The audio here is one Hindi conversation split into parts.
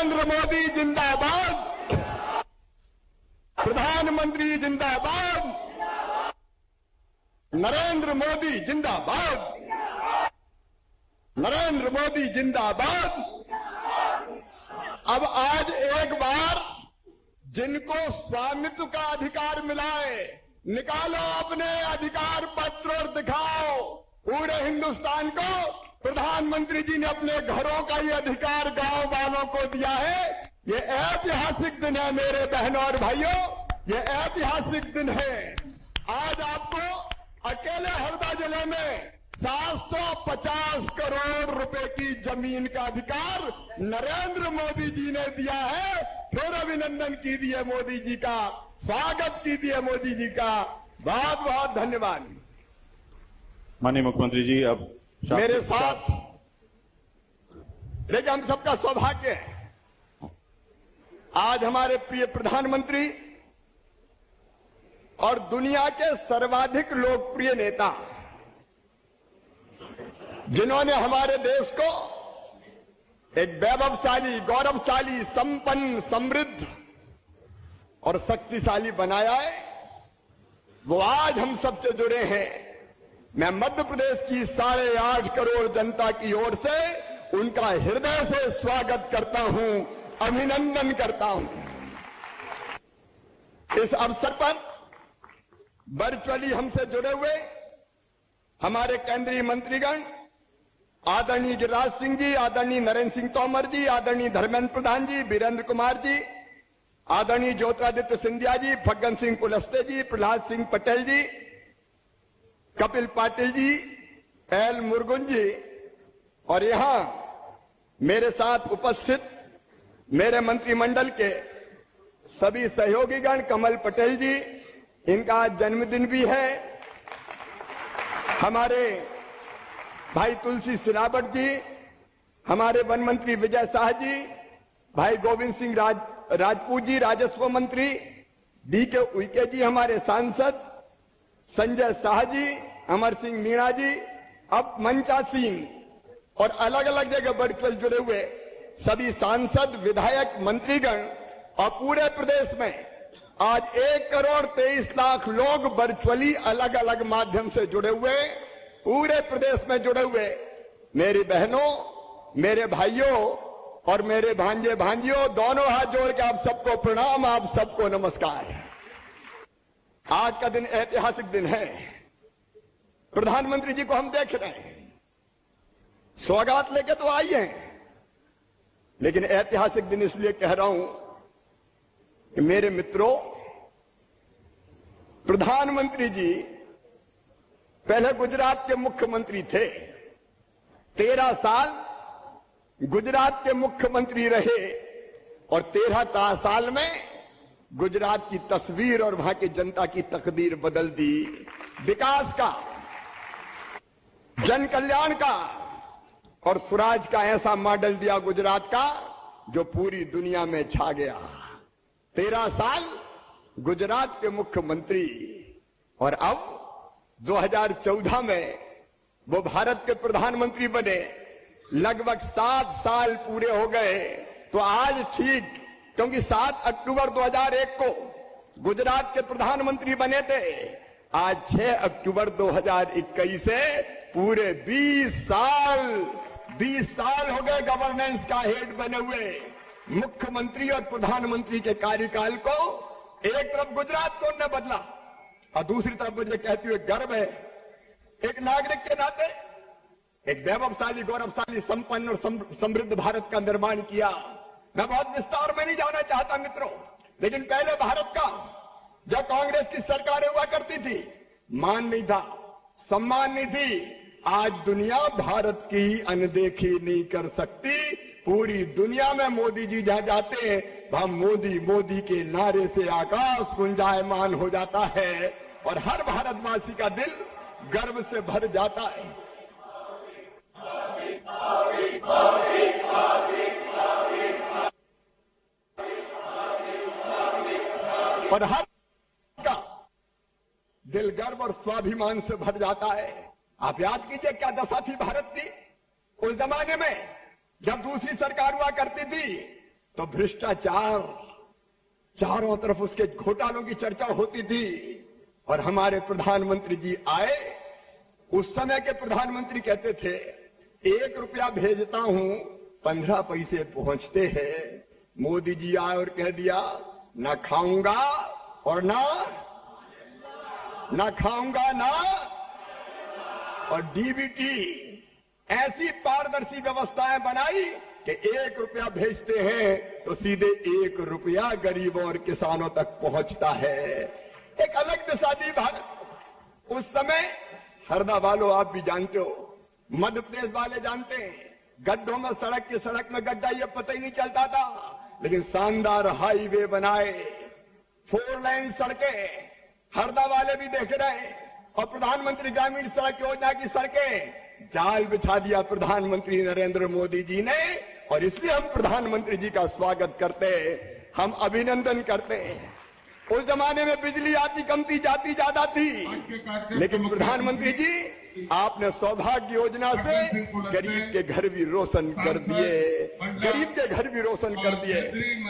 नरेंद्र मोदी जिंदाबाद, प्रधानमंत्री जिंदाबाद, नरेंद्र मोदी जिंदाबाद, नरेंद्र मोदी जिंदाबाद। अब आज एक बार जिनको स्वामित्व का अधिकार मिला है, निकालो अपने अधिकार पत्र और दिखाओ पूरे हिंदुस्तान को। प्रधानमंत्री जी ने अपने घरों का ये अधिकार गांव वालों को दिया है। ये ऐतिहासिक दिन है मेरे बहनों और भाइयों, ये ऐतिहासिक दिन है। आज आपको अकेले हरदा जिले में 750 करोड़ रुपए की जमीन का अधिकार नरेंद्र मोदी जी ने दिया है। फिर अभिनंदन कीजिए मोदी जी का, स्वागत कीजिए मोदी जी का। बहुत बहुत धन्यवाद। माननीय मुख्यमंत्री जी, अब मेरे साथ देखिए, हम सबका सौभाग्य है आज हमारे प्रिय प्रधानमंत्री और दुनिया के सर्वाधिक लोकप्रिय नेता, जिन्होंने हमारे देश को एक वैभवशाली, गौरवशाली, संपन्न, समृद्ध और शक्तिशाली बनाया है, वो आज हम सबसे जुड़े हैं। मैं मध्य प्रदेश की 8.5 करोड़ जनता की ओर से उनका हृदय से स्वागत करता हूं, अभिनंदन करता हूं। इस अवसर पर वर्चुअली हमसे जुड़े हुए हमारे केंद्रीय मंत्रीगण आदरणीय गिरिराज सिंह जी, आदरणीय नरेंद्र सिंह तोमर जी, आदरणीय धर्मेंद्र प्रधान जी, वीरेंद्र कुमार जी, आदरणीय ज्योतिरादित्य सिंधिया जी, फग्गन सिंह कुलस्ते जी, प्रहलाद सिंह पटेल जी, कपिल पाटिल जी, एल मुरुगन जी, और यहां मेरे साथ उपस्थित मेरे मंत्रिमंडल के सभी सहयोगीगण, कमल पटेल जी, इनका जन्मदिन भी है, हमारे भाई तुलसी सिलावट जी, हमारे वन मंत्री विजय शाह जी, भाई गोविंद सिंह राजपूत जी, राजस्व मंत्री, डीके उइके जी, हमारे सांसद संजय शाह जी, अमर सिंह मीणा जी, अब मंचा सिंह और अलग अलग जगह वर्चुअल जुड़े हुए सभी सांसद, विधायक, मंत्रीगण और पूरे प्रदेश में आज 1,23,00,000 लोग वर्चुअली अलग अलग माध्यम से जुड़े हुए, पूरे प्रदेश में जुड़े हुए मेरी बहनों, मेरे भाइयों और मेरे भांजे भांजियों, दोनों हाथ जोड़ के आप सबको प्रणाम, आप सबको नमस्कार। आज का दिन ऐतिहासिक दिन है। प्रधानमंत्री जी को हम देख रहे हैं, सौगात लेके तो आई हैं, लेकिन ऐतिहासिक दिन इसलिए कह रहा हूं कि मेरे मित्रों, प्रधानमंत्री जी पहले गुजरात के मुख्यमंत्री थे, 13 साल गुजरात के मुख्यमंत्री रहे और 13 साल में गुजरात की तस्वीर और वहां की जनता की तकदीर बदल दी। विकास का, जन कल्याण का और स्वराज का ऐसा मॉडल दिया गुजरात का जो पूरी दुनिया में छा गया। 13 साल गुजरात के मुख्यमंत्री और अब 2014 में वो भारत के प्रधानमंत्री बने। लगभग 7 साल पूरे हो गए। तो आज ठीक, क्योंकि 7 अक्टूबर 2001 को गुजरात के प्रधानमंत्री बने थे, आज 6 अक्टूबर 2021 से पूरे 20 साल हो गए गवर्नेंस का हेड बने हुए। मुख्यमंत्री और प्रधानमंत्री के कार्यकाल को एक तरफ गुजरात को ने बदला और दूसरी तरफ मुझे कहते हुए गर्व है, एक नागरिक के नाते एक वैभवशाली, गौरवशाली, संपन्न और समृद्ध भारत का निर्माण किया। मैं बहुत विस्तार में नहीं जाना चाहता मित्रों, लेकिन पहले भारत का जब कांग्रेस की सरकारें हुआ करती थी, मान नहीं था, सम्मान नहीं थी। आज दुनिया भारत की अनदेखी नहीं कर सकती। पूरी दुनिया में मोदी जी जहां जाते हैं वहां मोदी मोदी के नारे से आकाश गुंजायमान हो जाता है और हर भारतवासी का दिल गर्व से भर जाता है। और हर का दिल गर्व और स्वाभिमान से भर जाता है। आप याद कीजिए क्या दशा थी भारत की उस जमाने में जब दूसरी सरकार हुआ करती थी, तो भ्रष्टाचार, चारों तरफ उसके घोटालों की चर्चा होती थी। और हमारे प्रधानमंत्री जी आए, उस समय के प्रधानमंत्री कहते थे 1 रुपया भेजता हूं 15 पैसे पहुंचते हैं। मोदी जी आए और कह दिया ना खाऊंगा और ना खाऊंगा ना। और डीबीटी ऐसी पारदर्शी व्यवस्थाएं बनाई कि 1 रुपया भेजते हैं तो सीधे 1 रुपया गरीबों और किसानों तक पहुंचता है। एक अलग दिशा दी भारत। उस समय हरदा वालों आप भी जानते हो, मध्य प्रदेश वाले जानते हैं, गड्ढों में सड़क में गड्ढा ये पता ही नहीं चलता था, लेकिन शानदार हाईवे बनाए, 4 लाइन सड़कें, हरदा वाले भी देख रहे। और प्रधानमंत्री ग्रामीण सड़क योजना की सड़कें जाल बिछा दिया प्रधानमंत्री नरेंद्र मोदी जी ने। और इसलिए हम प्रधानमंत्री जी का स्वागत करते हैं, हम अभिनंदन करते हैं। उस जमाने में बिजली आती कम थी, जाती ज्यादा थी, लेकिन प्रधानमंत्री जी आपने सौभाग्य योजना से गरीब के घर भी रोशन कर दिए, गरीब के घर भी रोशन कर दिए।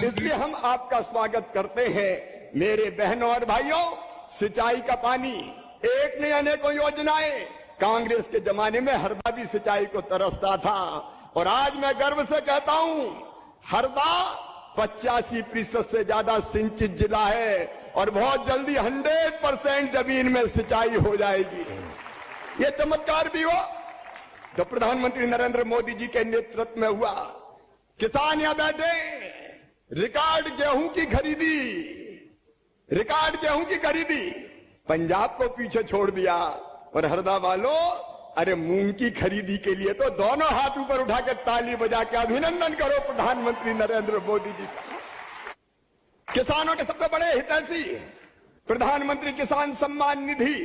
इसलिए हम आपका स्वागत करते हैं। मेरे बहनों और भाइयों, सिंचाई का पानी, एक ने अनेकों योजनाएं। कांग्रेस के जमाने में हरदा भी सिंचाई को तरसता था, और आज मैं गर्व से कहता हूं हरदा 85% से ज्यादा सिंचित जिला है, और बहुत जल्दी 100% जमीन में सिंचाई हो जाएगी। ये चमत्कार भी हो तो प्रधानमंत्री नरेंद्र मोदी जी के नेतृत्व में हुआ। किसान यहां बैठे, रिकॉर्ड गेहूं की खरीदी, रिकॉर्ड गेहूं की खरीदी, पंजाब को पीछे छोड़ दिया। और हरदा वालों, अरे मूंग की खरीदी के लिए तो दोनों हाथ ऊपर उठा के ताली बजा के अभिनंदन करो प्रधानमंत्री नरेंद्र मोदी जी का। किसानों के सबसे बड़े हितैषी प्रधानमंत्री किसान सम्मान निधि,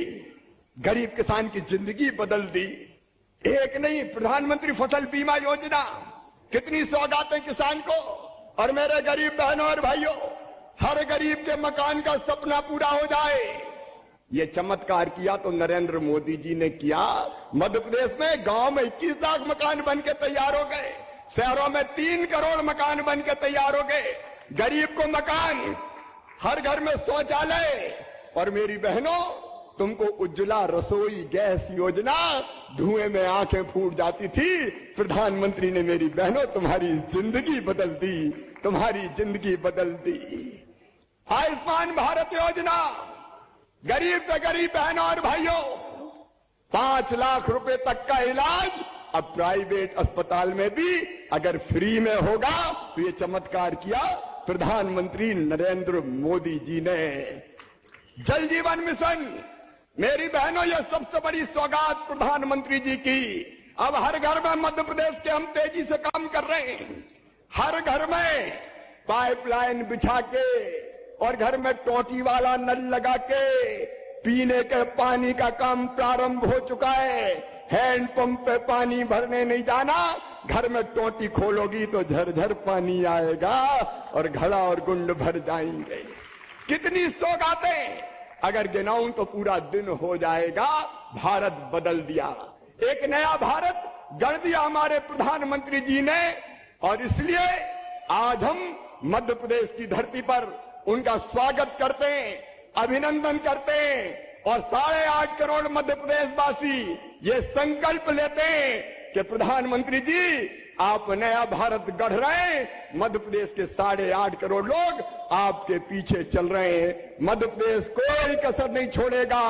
गरीब किसान की जिंदगी बदल दी। एक नहीं, प्रधानमंत्री फसल बीमा योजना, कितनी सौगातें किसान को। और मेरे गरीब बहनों और भाइयों, हर गरीब के मकान का सपना पूरा हो जाए। ये चमत्कार किया तो नरेंद्र मोदी जी ने किया। मध्य प्रदेश में गांव में 21 लाख मकान बन के तैयार हो गए, शहरों में 3 करोड़ मकान बन के तैयार हो गए। गरीब को मकान, हर घर में शौचालय। और मेरी बहनों, तुमको उज्ज्वला रसोई गैस योजना, धुएं में आंखें फूट जाती थी, प्रधानमंत्री ने मेरी बहनों तुम्हारी जिंदगी बदल दी, तुम्हारी जिंदगी बदल दी। आयुष्मान भारत योजना, गरीब से गरीब बहनों और भाइयों, 5 लाख रुपए तक का इलाज अब प्राइवेट अस्पताल में भी अगर फ्री में होगा तो ये चमत्कार किया प्रधानमंत्री नरेंद्र मोदी जी ने। जल जीवन मिशन, मेरी बहनों, ये सबसे बड़ी सौगात प्रधानमंत्री जी की। अब हर घर में मध्य प्रदेश के हम तेजी से काम कर रहे हैं। हर घर में पाइपलाइन बिछा के और घर में टोटी वाला नल लगा के पीने के पानी का काम प्रारंभ हो चुका है। हैंडपंप पे पानी भरने नहीं जाना, घर में टोटी खोलोगी तो झरझर पानी आएगा और घड़ा और गुंड भर जाएंगे। कितनी सौगातें, अगर गिनाऊं तो पूरा दिन हो जाएगा। भारत बदल दिया, एक नया भारत गढ़ दिया हमारे प्रधानमंत्री जी ने। और इसलिए आज हम मध्य प्रदेश की धरती पर उनका स्वागत करते हैं, अभिनंदन करते हैं। और 8.5 करोड़ मध्य प्रदेश वासी ये संकल्प लेते हैं कि प्रधानमंत्री जी आप नया भारत गढ़ रहे हैं। मध्य प्रदेश के 8.5 करोड़ लोग आपके पीछे चल रहे हैं। मध्य प्रदेश कोई कसर नहीं छोड़ेगा।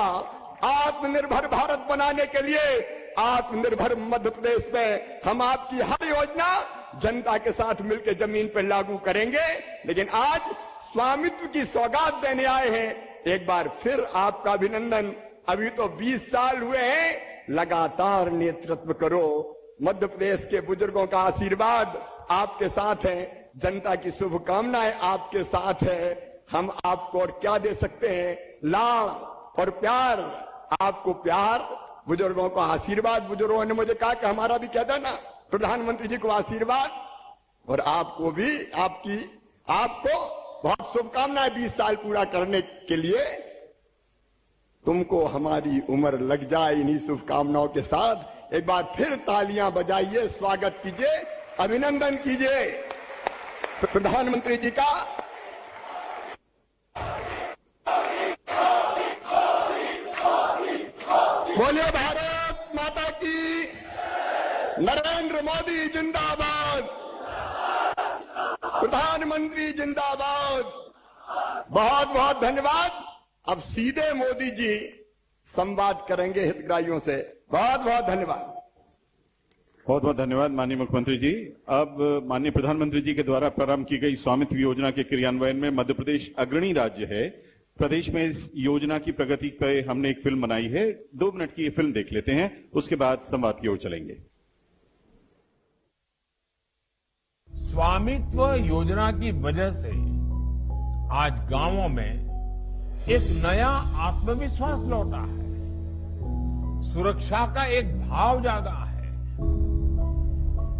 आत्मनिर्भर भारत बनाने के लिए आत्मनिर्भर मध्य प्रदेश में हम आपकी हर योजना जनता के साथ मिलकर जमीन पर लागू करेंगे। लेकिन आज स्वामित्व की सौगात देने आए हैं। एक बार फिर आपका अभिनंदन। अभी तो 20 साल हुए हैं, लगातार नेतृत्व करो। मध्य प्रदेश के बुजुर्गों का आशीर्वाद आपके साथ है, जनता की शुभकामनाएं आपके साथ है। हम आपको और क्या दे सकते हैं? लाड़ और प्यार, आपको प्यार, बुजुर्गों को आशीर्वाद। बुजुर्गों ने मुझे कहा कि हमारा भी कह देना प्रधानमंत्री जी को आशीर्वाद, और आपको भी आपको बहुत शुभकामनाएं 20 साल पूरा करने के लिए। तुमको हमारी उम्र लग जाए इन्हीं शुभकामनाओं के साथ। एक बार फिर तालियां बजाइए, स्वागत कीजिए, अभिनंदन कीजिए। प्रधानमंत्री जी का बोलिए भारत माता की, नरेंद्र मोदी जिंदाबाद, प्रधानमंत्री जिंदाबाद। बहुत बहुत धन्यवाद। अब सीधे मोदी जी संवाद करेंगे हितग्राहियों से। बहुत बहुत धन्यवाद। बहुत बहुत धन्यवाद माननीय मुख्यमंत्री जी। अब माननीय प्रधानमंत्री जी के द्वारा प्रारंभ की गई स्वामित्व योजना के क्रियान्वयन में मध्य प्रदेश अग्रणी राज्य है। प्रदेश में इस योजना की प्रगति पर हमने एक फिल्म बनाई है। 2 मिनट की ये फिल्म देख लेते हैं, उसके बाद संवाद की ओर चलेंगे। स्वामित्व योजना की वजह से आज गांवों में एक नया आत्मविश्वास लौटा है, सुरक्षा का एक भाव जागा है।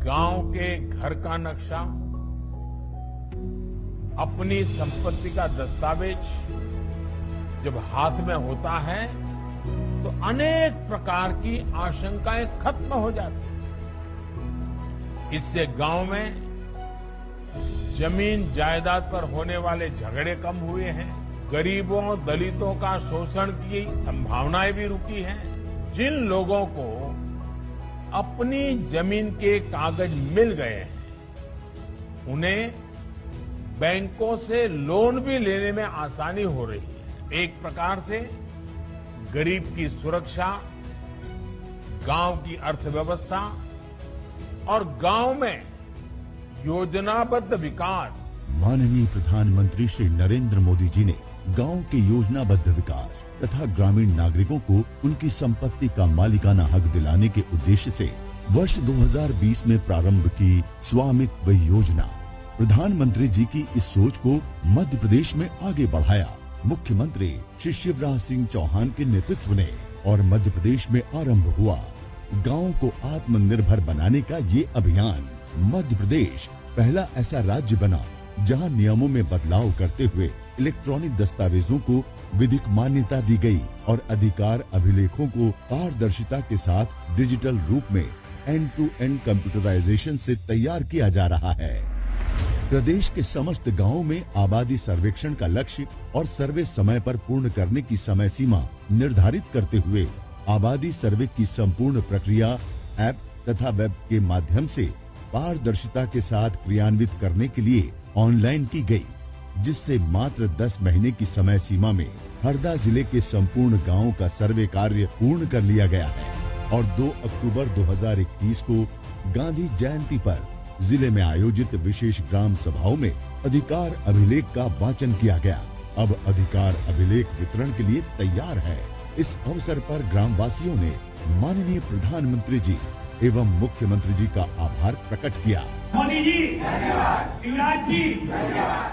गांव के घर का नक्शा, अपनी संपत्ति का दस्तावेज जब हाथ में होता है तो अनेक प्रकार की आशंकाएं खत्म हो जाती हैं। इससे गांव में जमीन जायदाद पर होने वाले झगड़े कम हुए हैं, गरीबों दलितों का शोषण की संभावनाएं भी रुकी हैं। जिन लोगों को अपनी जमीन के कागज मिल गए हैं, उन्हें बैंकों से लोन भी लेने में आसानी हो रही है। एक प्रकार से गरीब की सुरक्षा, गांव की अर्थव्यवस्था और गांव में योजनाबद्ध विकास। माननीय प्रधानमंत्री श्री नरेंद्र मोदी जी ने गांव के योजनाबद्ध विकास तथा ग्रामीण नागरिकों को उनकी संपत्ति का मालिकाना हक दिलाने के उद्देश्य से वर्ष 2020 में प्रारंभ की स्वामित्व योजना। प्रधानमंत्री जी की इस सोच को मध्य प्रदेश में आगे बढ़ाया मुख्यमंत्री श्री शिवराज सिंह चौहान के नेतृत्व ने और मध्य प्रदेश में आरंभ हुआ गांव को आत्मनिर्भर बनाने का ये अभियान। मध्य प्रदेश पहला ऐसा राज्य बना जहां नियमों में बदलाव करते हुए इलेक्ट्रॉनिक दस्तावेजों को विधिक मान्यता दी गई और अधिकार अभिलेखों को पारदर्शिता के साथ डिजिटल रूप में एंड टू एंड कंप्यूटराइजेशन से तैयार किया जा रहा है। प्रदेश के समस्त गांवों में आबादी सर्वेक्षण का लक्ष्य और सर्वे समय पर पूर्ण करने की समय सीमा निर्धारित करते हुए आबादी सर्वे की संपूर्ण प्रक्रिया ऐप तथा वेब के माध्यम से पारदर्शिता के साथ क्रियान्वित करने के लिए ऑनलाइन की गई, जिससे मात्र 10 महीने की समय सीमा में हरदा जिले के संपूर्ण गांवों का सर्वे कार्य पूर्ण कर लिया गया है और 2 अक्टूबर 2021 को गांधी जयंती पर जिले में आयोजित विशेष ग्राम सभाओं में अधिकार अभिलेख का वाचन किया गया। अब अधिकार अभिलेख वितरण के लिए तैयार है। इस अवसर पर ग्रामवासियों ने माननीय प्रधानमंत्री जी एवं मुख्यमंत्री जी का आभार प्रकट किया। मोदी जी धन्यवाद, शिवराज जी धन्यवाद।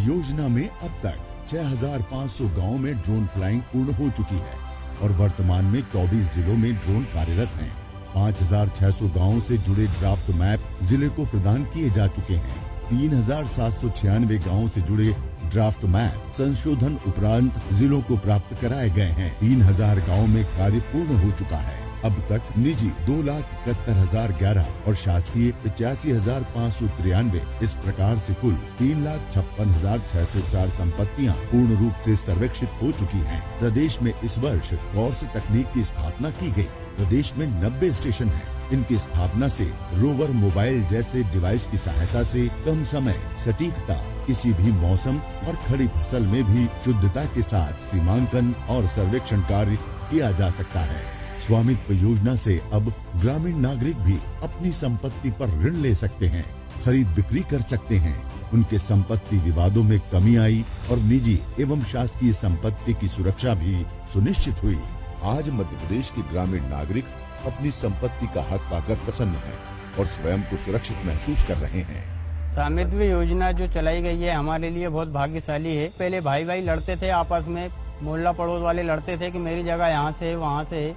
योजना में अब तक 6500 गांवों में ड्रोन फ्लाइंग पूर्ण हो चुकी है और वर्तमान में 24 जिलों में ड्रोन कार्यरत हैं। 5600 गांवों से जुड़े ड्राफ्ट मैप जिले को प्रदान किए जा चुके हैं। 3796 गांवों से जुड़े ड्राफ्ट मैप संशोधन उपरांत जिलों को प्राप्त कराए गए हैं। 3000 गांवों में कार्य पूर्ण हो चुका है। अब तक निजी 2,71,011 और शासकीय 85,593। इस प्रकार से कुल 3,56,604 संपत्तियां पूर्ण रूप से सर्वेक्षित हो चुकी हैं। प्रदेश में इस वर्ष कॉर्स तकनीक की स्थापना की गई। प्रदेश में 90 स्टेशन हैं। इनकी स्थापना से रोवर मोबाइल जैसे डिवाइस की सहायता से कम समय, सटीकता, किसी भी मौसम और खड़ी फसल में भी शुद्धता के साथ सीमांकन और सर्वेक्षण कार्य किया जा सकता है। स्वामित्व योजना से अब ग्रामीण नागरिक भी अपनी संपत्ति पर ऋण ले सकते हैं, खरीद बिक्री कर सकते हैं। उनके संपत्ति विवादों में कमी आई और निजी एवं शासकीय संपत्ति की सुरक्षा भी सुनिश्चित हुई। आज मध्य प्रदेश के ग्रामीण नागरिक अपनी संपत्ति का हक पाकर प्रसन्न हैं और स्वयं को सुरक्षित महसूस कर रहे हैं। स्वामित्व योजना जो चलाई गई है हमारे लिए बहुत भाग्यशाली है। पहले भाई भाई लड़ते थे आपस में, मोहल्ला पड़ोस वाले लड़ते थे कि मेरी जगह यहाँ से है वहाँ से है,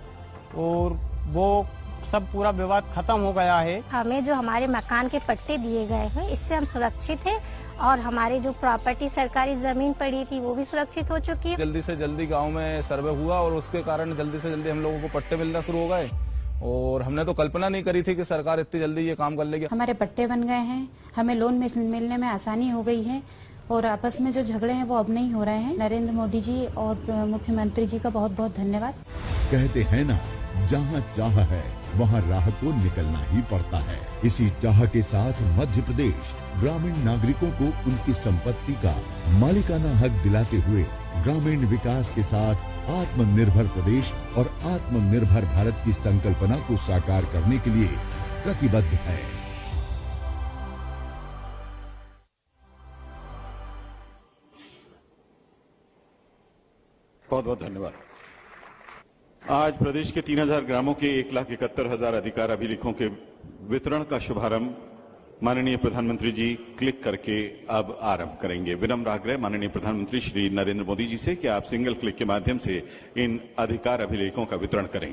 और वो सब पूरा विवाद खत्म हो गया है। हमें जो हमारे मकान के पट्टे दिए गए हैं इससे हम सुरक्षित हैं और हमारी जो प्रॉपर्टी सरकारी जमीन पड़ी थी वो भी सुरक्षित हो चुकी है। जल्दी से जल्दी गांव में सर्वे हुआ और उसके कारण जल्दी से जल्दी हम लोगों को पट्टे मिलना शुरू हो गए और हमने तो कल्पना नहीं करी थी कि सरकार इतनी जल्दी ये काम कर लेगी। हमारे पट्टे बन गए हैं, हमें लोन मिलने में आसानी हो गई है और आपस में जो झगड़े हैं वो अब नहीं हो रहे हैं। नरेंद्र मोदी जी और मुख्यमंत्री जी का बहुत बहुत धन्यवाद। कहते हैं ना, जहाँ चाह है वहाँ राह को निकलना ही पड़ता है। इसी चाह के साथ मध्य प्रदेश ग्रामीण नागरिकों को उनकी संपत्ति का मालिकाना हक दिलाते हुए ग्रामीण विकास के साथ आत्मनिर्भर प्रदेश और आत्मनिर्भर भारत की संकल्पना को साकार करने के लिए प्रतिबद्ध है। बहुत बहुत धन्यवाद। आज प्रदेश के 3000 ग्रामों के 1,71,000 अधिकार अभिलेखों के वितरण का शुभारंभ माननीय प्रधानमंत्री जी क्लिक करके अब आरंभ करेंगे। विनम्र आग्रह माननीय प्रधानमंत्री श्री नरेंद्र मोदी जी से कि आप सिंगल क्लिक के माध्यम से इन अधिकार अभिलेखों का वितरण करें।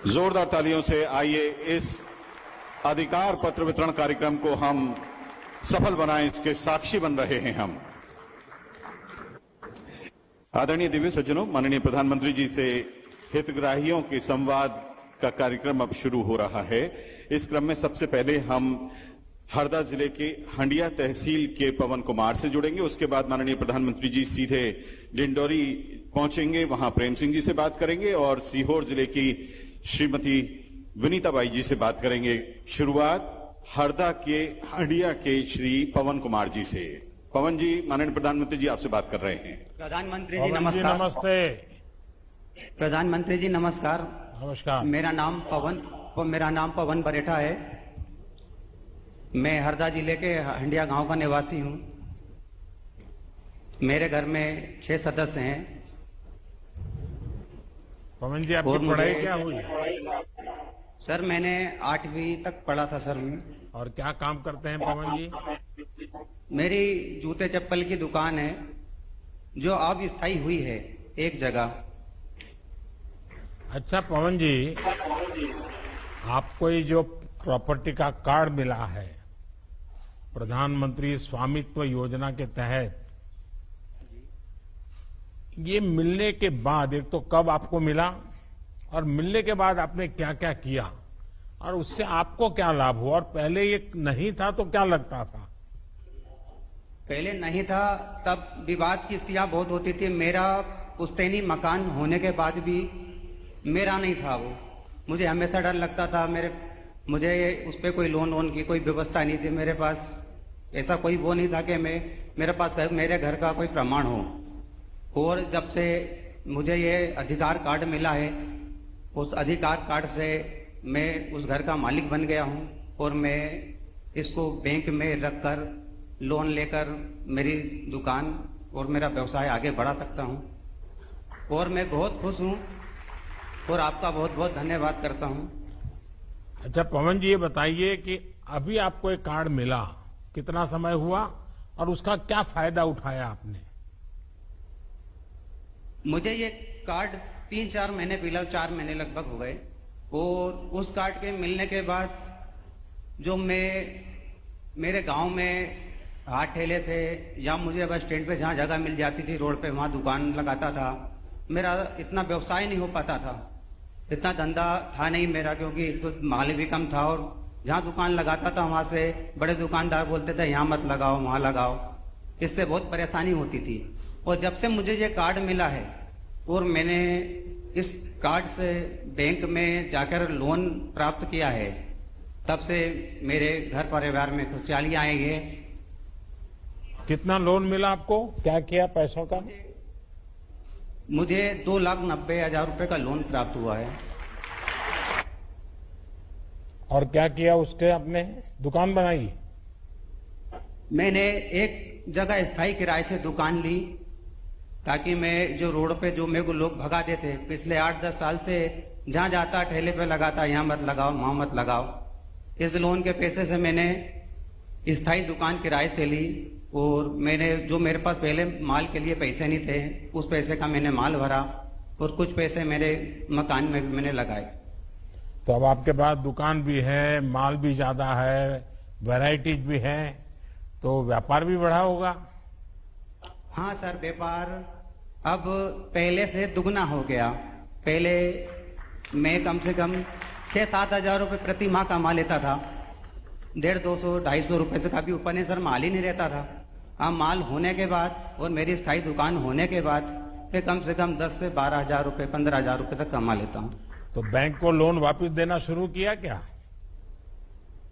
जोरदार तालियों से आइए इस अधिकार पत्र वितरण कार्यक्रम को हम सफल बनाएं, इसके साक्षी बन रहे हैं हम। आदरणीय दिव्य सज्जनों, माननीय प्रधानमंत्री जी से हितग्राहियों के संवाद का कार्यक्रम अब शुरू हो रहा है। इस क्रम में सबसे पहले हम हरदा जिले के हंडिया तहसील के पवन कुमार से जुड़ेंगे। उसके बाद माननीय प्रधानमंत्री जी सीधे डिंडोरी पहुंचेंगे, वहां प्रेम सिंह जी से बात करेंगे और सीहोर जिले की श्रीमती विनीता बाई जी से बात करेंगे। शुरुआत हरदा के हंडिया के श्री पवन कुमार जी से। पवन जी, माननीय प्रधानमंत्री जी आपसे बात कर रहे हैं। प्रधानमंत्री जी नमस्कार। नमस्ते। प्रधानमंत्री जी नमस्कार। नमस्कार। मेरा नाम पवन बरेठा है। मैं हरदा जिले के हंडिया गांव का निवासी हूं। मेरे घर में 6 सदस्य हैं। पवन जी, आपकी पढ़ाई क्या हुई? सर मैंने 8वीं तक पढ़ा था सर। और क्या काम करते हैं पवन जी? मेरी जूते चप्पल की दुकान है जो अब स्थायी हुई है एक जगह। अच्छा पवन जी, आपको ये जो प्रॉपर्टी का कार्ड मिला है प्रधानमंत्री स्वामित्व योजना के तहत, ये मिलने के बाद एक तो कब आपको मिला और मिलने के बाद आपने क्या क्या किया और उससे आपको क्या लाभ हुआ, और पहले ये नहीं था तो क्या लगता था? पहले नहीं था तब विवाद की स्थितियां बहुत होती थी। मेरा पुश्तैनी मकान होने के बाद भी मेरा नहीं था वो। मुझे हमेशा डर लगता था, मुझे उस पर कोई लोन की कोई व्यवस्था नहीं थी। मेरे पास ऐसा कोई वो नहीं था कि मेरे पास मेरे घर का कोई प्रमाण हो। और जब से मुझे ये अधिकार कार्ड मिला है, उस अधिकार कार्ड से मैं उस घर का मालिक बन गया हूँ और मैं इसको बैंक में रखकर लोन लेकर मेरी दुकान और मेरा व्यवसाय आगे बढ़ा सकता हूँ। और मैं बहुत खुश हूँ और आपका बहुत बहुत धन्यवाद करता हूँ। अच्छा पवन जी, ये बताइए कि अभी आपको एक कार्ड मिला, कितना समय हुआ और उसका क्या फायदा उठाया आपने? मुझे ये कार्ड 3-4 महीने पहले, 4 महीने लगभग हो गए। और उस कार्ड के मिलने के बाद जो मेरे गांव में हाथ ठेले से या मुझे बस स्टैंड पे जहाँ जगह मिल जाती थी रोड पे, वहाँ दुकान लगाता था। मेरा इतना व्यवसाय नहीं हो पाता था, इतना धंधा था नहीं मेरा, क्योंकि तो माल भी कम था। और जहाँ दुकान लगाता था वहां से बड़े दुकानदार बोलते थे यहाँ मत लगाओ, वहां लगाओ। इससे बहुत परेशानी होती थी। और जब से मुझे ये कार्ड मिला है और मैंने इस कार्ड से बैंक में जाकर लोन प्राप्त किया है, तब से मेरे घर परिवार में खुशहाली आई है। कितना लोन मिला आपको? क्या किया पैसों का? मुझे 2,90,000 रुपए का लोन प्राप्त हुआ है। और क्या किया उसके? आपने दुकान बनाई? मैंने एक जगह स्थायी किराए से दुकान ली, ताकि मैं जो रोड पे जो मेरे को लोग भगा देते पिछले 8-10 साल से, जहां जाता ठेले पे लगाता, यहाँ मत लगाओ वहां मत लगाओ। इस लोन के पैसे से मैंने स्थायी दुकान किराए से ली और मैंने जो मेरे पास पहले माल के लिए पैसे नहीं थे, उस पैसे का मैंने माल भरा और कुछ पैसे मेरे मकान में भी मैंने लगाए। तो अब आपके पास दुकान भी है, माल भी ज्यादा है, वैरायटीज भी है, तो व्यापार भी बढ़ा होगा। हाँ सर, व्यापार अब पहले से दुगना हो गया। पहले मैं कम से कम 6-7 हजार रुपए प्रति माह कमा लेता था। 150-200-250 रुपए से कभी ऊपर नहीं सर, माल ही नहीं रहता था। अब माल होने के बाद और मेरी स्थायी दुकान होने के बाद मैं कम से कम 10 से 12 हजार रुपए, 15 हजार रुपए तक कमा लेता हूँ। तो बैंक को लोन वापस देना शुरू किया क्या?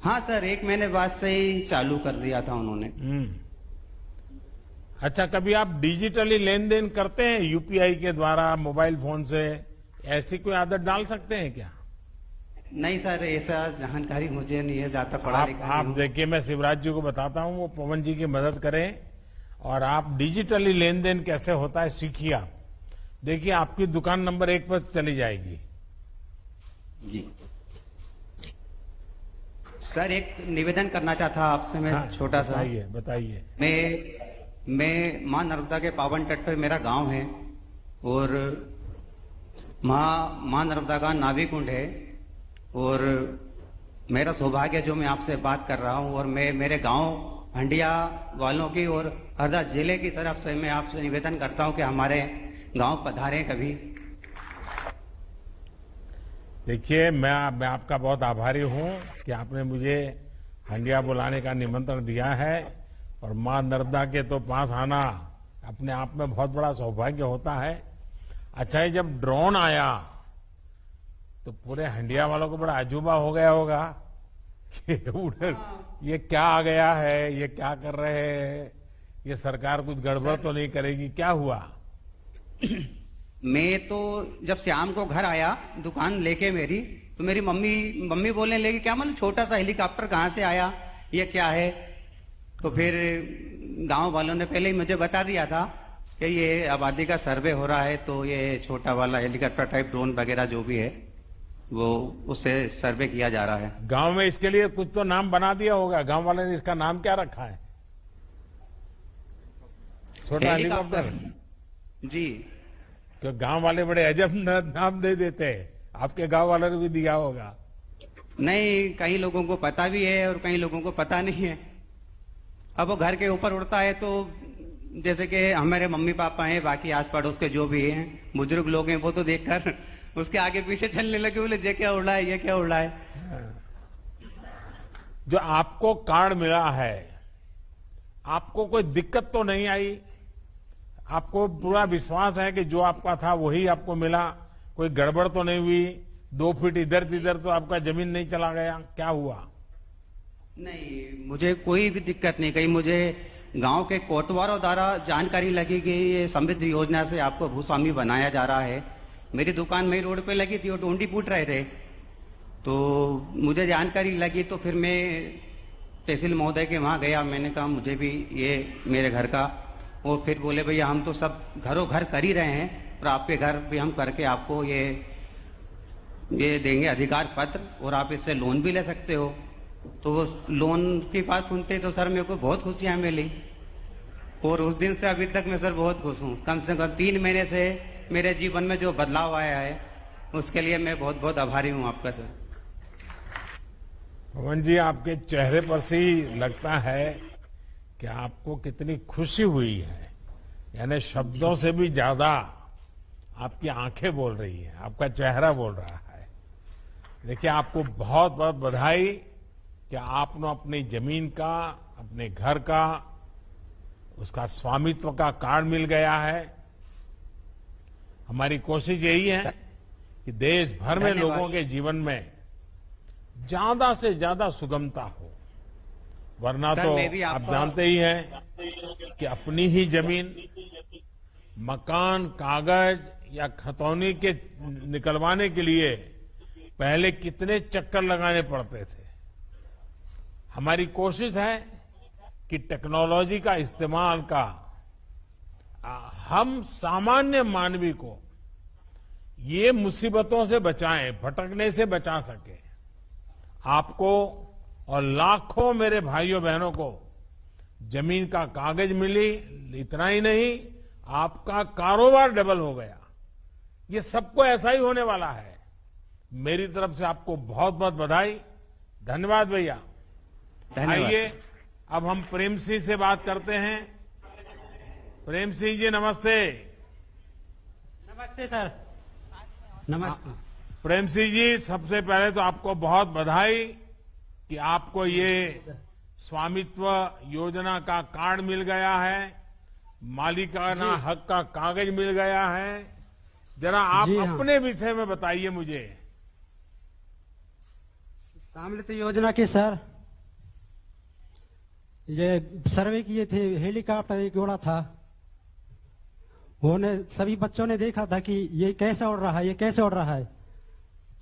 हाँ सर, 1 महीने बाद से ही चालू कर दिया था उन्होंने। अच्छा, कभी आप डिजिटली लेन देन करते हैं यूपीआई के द्वारा, मोबाइल फोन से? ऐसी कोई आदत डाल सकते हैं क्या? नहीं सर, ऐसा जानकारी मुझे नहीं है, ज्यादा पढ़ा लिखा आप देखिए, मैं शिवराज जी को बताता हूं, वो पवन जी की मदद करें और आप डिजिटली लेन देन कैसे होता है सीखिए। आप देखिए, आपकी दुकान नंबर 1 पर चली जाएगी। जी सर, एक निवेदन करना चाहता आपसे मैं। हाँ, छोटा सा बताइए। मैं मां नर्मदा के पावन तट पर मेरा गांव है और मां नर्मदा का नाभी कुंड है और मेरा सौभाग्य जो मैं आपसे बात कर रहा हूं और मैं मेरे गांव हंडिया वालों की और हरदा जिले की तरफ से मैं आपसे निवेदन करता हूं कि हमारे गांव पधारें कभी। देखिए, मैं आपका बहुत आभारी हूं कि आपने मुझे हंडिया बुलाने का निमंत्रण दिया है और मां नर्मदा के तो पास आना अपने आप में बहुत बड़ा सौभाग्य होता है। अच्छा, ये जब ड्रोन आया तो पूरे हंडिया वालों को बड़ा अजूबा हो गया होगा कि उधर ये क्या आ गया है, ये क्या कर रहे हैं, ये सरकार कुछ गड़बड़ तो नहीं करेगी? क्या हुआ? मैं तो जब शाम को घर आया दुकान लेके मेरी, तो मेरी मम्मी बोलने लगी, क्या मतलब छोटा सा हेलीकॉप्टर कहाँ से आया, ये क्या है? तो फिर गांव वालों ने पहले ही मुझे बता दिया था कि ये आबादी का सर्वे हो रहा है, तो ये छोटा वाला हेलीकॉप्टर टाइप ड्रोन वगैरह जो भी है वो उससे सर्वे किया जा रहा है। गांव में इसके लिए कुछ तो नाम बना दिया होगा, गांव वाले ने इसका नाम क्या रखा है? छोटा हेलीकॉप्टर। जी, तो गांव वाले बड़े अजब नाम दे देते हैं, आपके गांव वालों ने भी दिया होगा? नहीं, कई लोगों को पता भी है और कई लोगों को पता नहीं है। अब वो घर के ऊपर उड़ता है तो जैसे कि हमारे मम्मी पापा हैं, बाकी आस पड़ोस के जो भी हैं बुजुर्ग लोग हैं, वो तो देखकर उसके आगे पीछे चलने लगे, बोले ये क्या उड़ रहा है, ये क्या उड़ रहा है। जो आपको कार्ड मिला है, आपको कोई दिक्कत तो नहीं आई? आपको पूरा विश्वास है कि जो आपका था वही आपको मिला? कोई गड़बड़ तो नहीं हुई? 2 फीट इधर से इधर तो आपका जमीन नहीं चला गया? क्या हुआ? नहीं, मुझे कोई भी दिक्कत नहीं। कहीं मुझे गांव के कोटवारों द्वारा जानकारी लगी कि ये समृद्धि योजना से आपको भूस्वामी बनाया जा रहा है। मेरी दुकान मेरी रोड पे लगी थी और ढूंढी फूट रहे थे, तो मुझे जानकारी लगी, तो फिर मैं तहसील महोदय के वहां गया। मैंने कहा मुझे भी ये मेरे घर का, और फिर बोले भैया हम तो सब घरों घर कर ही रहे हैं और आपके घर भी हम करके आपको ये देंगे अधिकार पत्र और आप इससे लोन भी ले सकते हो। तो वो लोन की बात सुनते तो सर मेरे को बहुत खुशियां मिली और उस दिन से अभी तक मैं सर बहुत खुश हूँ। कम से कम 3 महीने से मेरे जीवन में जो बदलाव आया है उसके लिए मैं बहुत बहुत आभारी हूँ आपका सर। पवन जी, आपके चेहरे पर से ही लगता है कि आपको कितनी खुशी हुई है, यानी शब्दों से भी ज्यादा आपकी आंखें बोल रही हैं, आपका चेहरा बोल रहा है। देखिए, आपको बहुत बहुत बधाई कि आपने अपनी जमीन का, अपने घर का, उसका स्वामित्व का कार्ड मिल गया है। हमारी कोशिश यही है कि देश भर में लोगों के जीवन में ज्यादा से ज्यादा सुगमता हो, वरना तो आप जानते ही हैं कि अपनी ही जमीन मकान, कागज या खतौनी के निकलवाने के लिए पहले कितने चक्कर लगाने पड़ते थे। हमारी कोशिश है कि टेक्नोलॉजी का इस्तेमाल का हम सामान्य मानवी को ये मुसीबतों से बचाएं, भटकने से बचा सके। आपको और लाखों मेरे भाइयों बहनों को जमीन का कागज मिली, इतना ही नहीं, आपका कारोबार डबल हो गया। ये सबको ऐसा ही होने वाला है। मेरी तरफ से आपको बहुत बहुत बधाई। धन्यवाद भैया। आइए अब हम प्रेम सिंह से बात करते हैं। प्रेम सिंह जी नमस्ते। नमस्ते सर। नमस्ते। प्रेम सिंह जी, सबसे पहले तो आपको बहुत बधाई कि आपको ये स्वामित्व योजना का कार्ड मिल गया है, मालिकाना हक का कागज मिल गया है। जरा आप अपने विषय में बताइए मुझे। स्वामित्व योजना के सर ये सर्वे किए थे, हेलीकॉप्टर एक उड़ा था, उन्होंने सभी बच्चों ने देखा था कि ये कैसे उड़ रहा है, ये कैसे उड़ रहा है।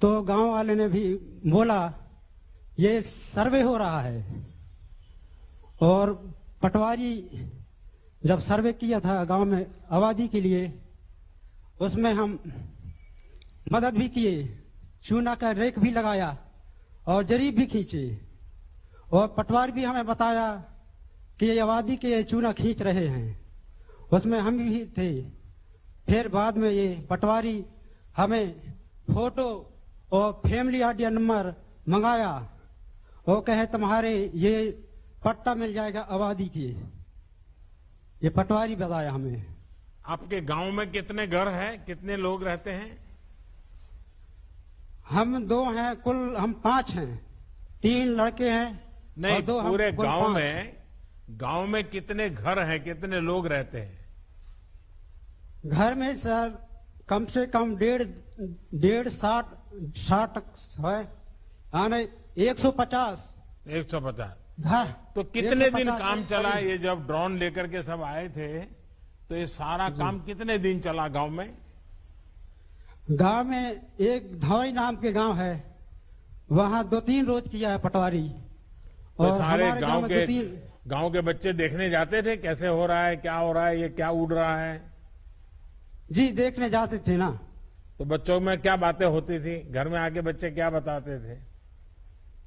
तो गांव वाले ने भी बोला ये सर्वे हो रहा है। और पटवारी जब सर्वे किया था गांव में आबादी के लिए, उसमें हम मदद भी किए, चूना का रेक भी लगाया और जरीब भी खींचे। और पटवारी भी हमें बताया कि ये आबादी के चूना खींच रहे हैं, उसमें हम भी थे। फिर बाद में ये पटवारी हमें फोटो और फैमिली आईडी नंबर मंगाया। वो कहे तुम्हारे ये पट्टा मिल जाएगा आबादी की। ये पटवारी बताया हमें। आपके गांव में कितने घर हैं, कितने लोग रहते हैं? हम 2 हैं, कुल हम 5 हैं। 3 लड़के हैं। नहीं, और 2 पूरे हम कुल गांव 5। में कितने घर हैं, कितने लोग रहते हैं? घर में सर कम से कम 150 है, यानी 150 घर। तो कितने दिन काम चला ये? जब ड्रोन लेकर के सब आए थे तो ये सारा काम कितने दिन चला गांव में? गांव में एक धौरी नाम के गांव है, वहां 2-3 रोज किया है पटवारी। तो सारे हमारे गांव के बच्चे देखने जाते थे कैसे हो रहा है, क्या हो रहा है, ये क्या उड़ रहा है? जी देखने जाते थे ना। तो बच्चों में क्या बातें होती थी? घर में आके बच्चे क्या बताते थे?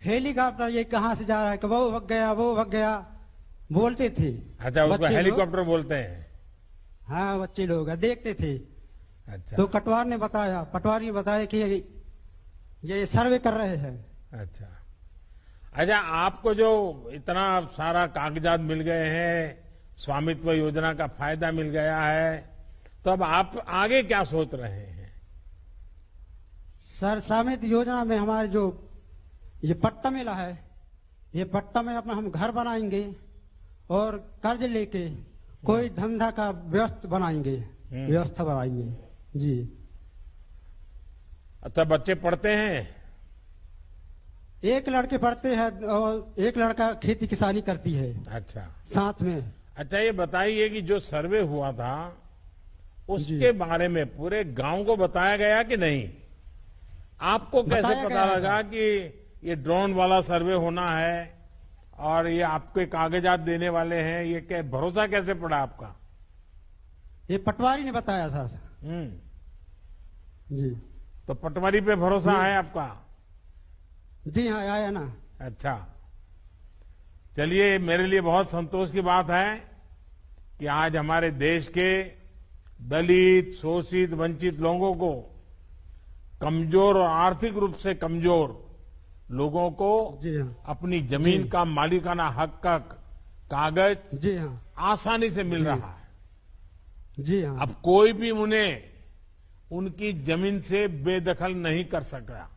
हेलीकॉप्टर ये कहाँ से जा रहा है, कि वो भग गया, वो भग गया, बोलते थे। अच्छा, उसको बच्चे हेलीकॉप्टर बोलते हैं? हाँ, बच्चे लोग देखते थे। अच्छा। तो पटवार ने बताया, पटवारी ने बताया कि ये सर्वे कर रहे हैं। अच्छा। अच्छा, आपको जो इतना सारा कागजात मिल गए हैं, स्वामित्व योजना का फायदा मिल गया है, तो अब आप आगे क्या सोच रहे हैं? सर, स्वामित्व योजना में हमारे जो ये पट्टा मिला है, ये पट्टा में अपना हम घर बनाएंगे और कर्ज लेके कोई धंधा का व्यवस्था बनाएंगे। जी। अच्छा, बच्चे पढ़ते हैं? एक लड़के पढ़ते हैं और एक लड़का खेती किसानी करती है। अच्छा, साथ में। अच्छा, ये बताइए कि जो सर्वे हुआ था उसके बारे में पूरे गांव को बताया गया कि नहीं? आपको कैसे पता लगा कि ये ड्रोन वाला सर्वे होना है और ये आपके कागजात देने वाले हैं? ये क्या भरोसा कैसे पड़ा आपका? ये पटवारी ने बताया सर। जी। तो पटवारी पे भरोसा है आपका? जी हाँ, आया ना। अच्छा, चलिए, मेरे लिए बहुत संतोष की बात है कि आज हमारे देश के दलित, शोषित, वंचित लोगों को, कमजोर और आर्थिक रूप से कमजोर लोगों को अपनी जमीन का मालिकाना हक का कागज जी हाँ आसानी से मिल रहा है। जी हाँ। अब कोई भी उन्हें उनकी जमीन से बेदखल नहीं कर सका।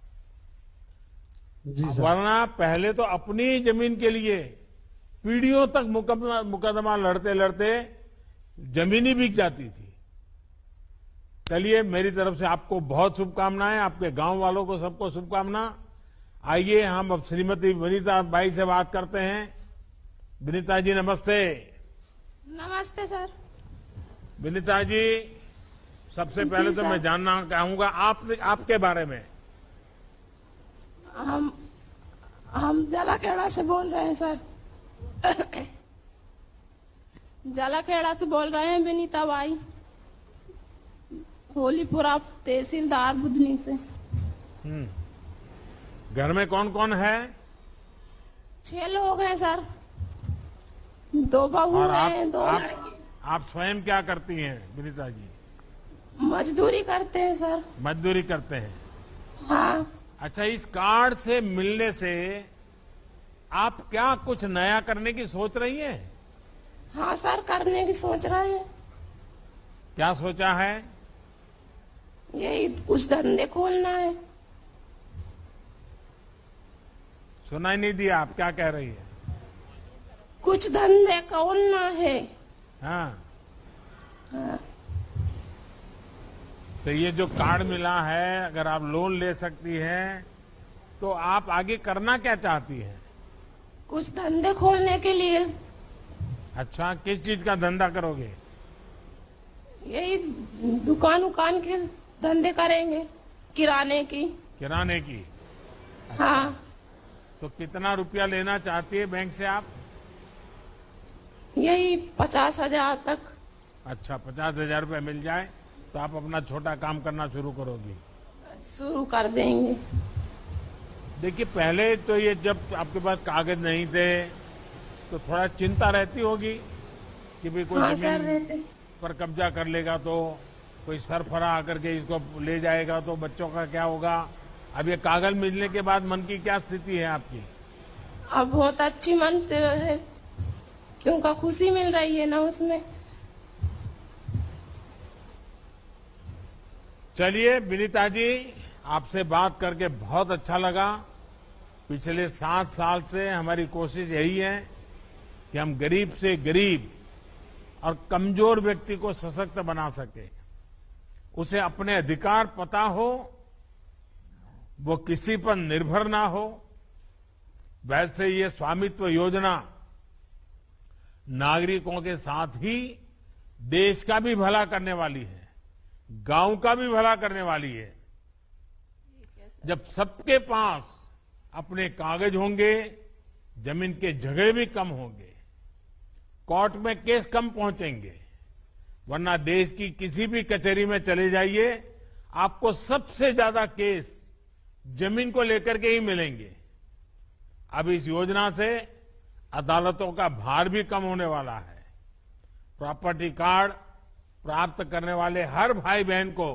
वरना पहले तो अपनी जमीन के लिए पीढ़ियों तक मुकदमा लड़ते लड़ते जमीन ही बिक जाती थी। चलिए, मेरी तरफ से आपको बहुत शुभकामनाएं, आपके गांव वालों को सबको शुभकामना। आइए हम अब श्रीमती विनीता बाई से बात करते हैं। विनीता जी नमस्ते। नमस्ते सर। विनीता जी, सबसे पहले तो मैं जानना चाहूंगा आपके बारे में। हम जलाखेड़ा से बोल रहे हैं सर। जलाखेड़ा से बोल रहे हैं, विनीता बाई, होलीपुरा तहसीलदार बुधनी से। घर में कौन कौन है? 6 लोग हैं सर, 2 बहू हैं, 2 लड़के। आप स्वयं क्या करती हैं विनीता जी? मजदूरी करते हैं सर। मजदूरी करते हैं? हाँ। अच्छा, इस कार्ड से मिलने से आप क्या कुछ नया करने की सोच रही हैं? हाँ सर, करने की सोच रहे हैं। क्या सोचा है? यही कुछ धंधे खोलना है। सुनाई नहीं दिया, आप क्या कह रही है? कुछ धंधे खोलना है। हाँ, हाँ। तो ये जो कार्ड मिला है, अगर आप लोन ले सकती हैं, तो आप आगे करना क्या चाहती हैं? कुछ धंधे खोलने के लिए। अच्छा, किस चीज का धंधा करोगे? यही दुकान के धंधे करेंगे, किराने की। किराने की? हाँ। तो कितना रुपया लेना चाहती है बैंक से आप? यही 50,000 तक। अच्छा, 50,000 रुपये मिल जाए तो आप अपना छोटा काम करना शुरू करोगी? शुरू कर देंगे। देखिए, पहले तो ये जब आपके पास कागज नहीं थे तो थोड़ा चिंता रहती होगी कि भाई कोई हाँ सर, जमीन रहते। पर कब्जा कर लेगा तो, कोई सरफरा आकर के इसको ले जाएगा तो बच्चों का क्या होगा। अब ये कागज मिलने के बाद मन की क्या स्थिति है आपकी? अब बहुत अच्छी मन है, क्योंकि खुशी मिल रही है ना उसमें। चलिए विनीता जी, आपसे बात करके बहुत अच्छा लगा। पिछले 7 साल से हमारी कोशिश यही है कि हम गरीब से गरीब और कमजोर व्यक्ति को सशक्त बना सके, उसे अपने अधिकार पता हो, वो किसी पर निर्भर ना हो। वैसे ये स्वामित्व योजना नागरिकों के साथ ही देश का भी भला करने वाली है, गांव का भी भला करने वाली है। जब सबके पास अपने कागज होंगे, जमीन के झगड़े भी कम होंगे, कोर्ट में केस कम पहुंचेंगे। वरना देश की किसी भी कचहरी में चले जाइए, आपको सबसे ज्यादा केस जमीन को लेकर के ही मिलेंगे। अब इस योजना से अदालतों का भार भी कम होने वाला है। प्रॉपर्टी कार्ड प्राप्त करने वाले हर भाई बहन को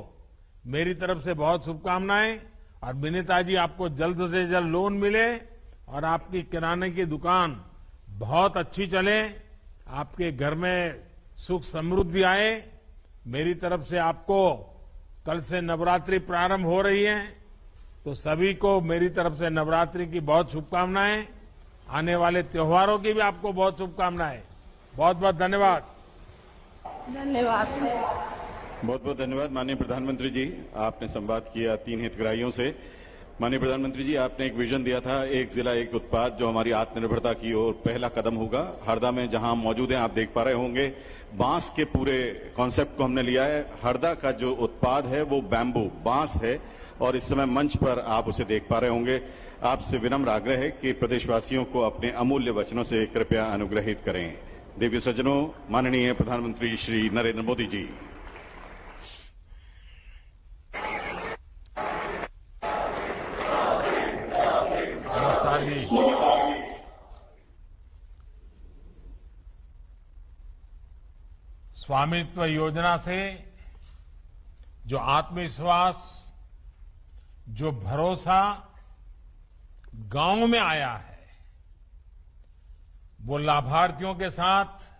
मेरी तरफ से बहुत शुभकामनाएं। और विनीता जी, आपको जल्द से जल्द लोन मिले और आपकी किराने की दुकान बहुत अच्छी चले, आपके घर में सुख समृद्धि आए। मेरी तरफ से आपको, कल से नवरात्रि प्रारंभ हो रही है, तो सभी को मेरी तरफ से नवरात्रि की बहुत शुभकामनाएं। आने वाले त्योहारों की भी आपको बहुत शुभकामनाएं। बहुत बहुत धन्यवाद। धन्यवाद। बहुत बहुत धन्यवाद माननीय प्रधानमंत्री जी, आपने संवाद किया 3 हितग्राहियों से। माननीय प्रधानमंत्री जी, आपने एक विजन दिया था, एक जिला एक उत्पाद, जो हमारी आत्मनिर्भरता की ओर पहला कदम होगा। हरदा में जहां हम मौजूद हैं, आप देख पा रहे होंगे, बांस के पूरे कॉन्सेप्ट को हमने लिया है। हरदा का जो उत्पाद है वो बैम्बू, बांस है, और इस समय मंच पर आप उसे देख पा रहे होंगे। आपसे विनम्र आग्रह है कि प्रदेशवासियों को अपने अमूल्य वचनों से कृपया अनुग्रहित करें। देवी सज्जनों, माननीय प्रधानमंत्री श्री नरेंद्र मोदी जी। स्वामित्व योजना से जो आत्मविश्वास, जो भरोसा गांव में आया है, वो लाभार्थियों के साथ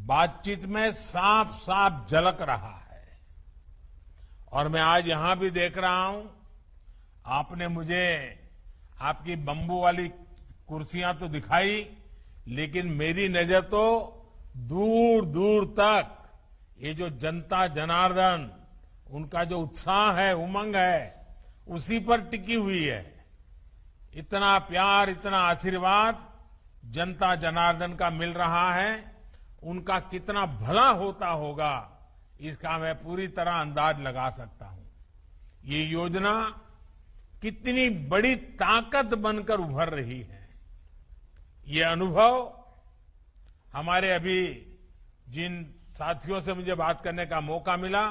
बातचीत में साफ साफ झलक रहा है। और मैं आज यहां भी देख रहा हूं, आपने मुझे आपकी बंबू वाली कुर्सियां तो दिखाई, लेकिन मेरी नजर तो दूर दूर तक ये जो जनता जनार्दन, उनका जो उत्साह है, उमंग है, उसी पर टिकी हुई है। इतना प्यार, इतना आशीर्वाद जनता जनार्दन का मिल रहा है, उनका कितना भला होता होगा, इसका मैं पूरी तरह अंदाज लगा सकता हूं। ये योजना कितनी बड़ी ताकत बनकर उभर रही है, ये अनुभव हमारे अभी जिन साथियों से मुझे बात करने का मौका मिला,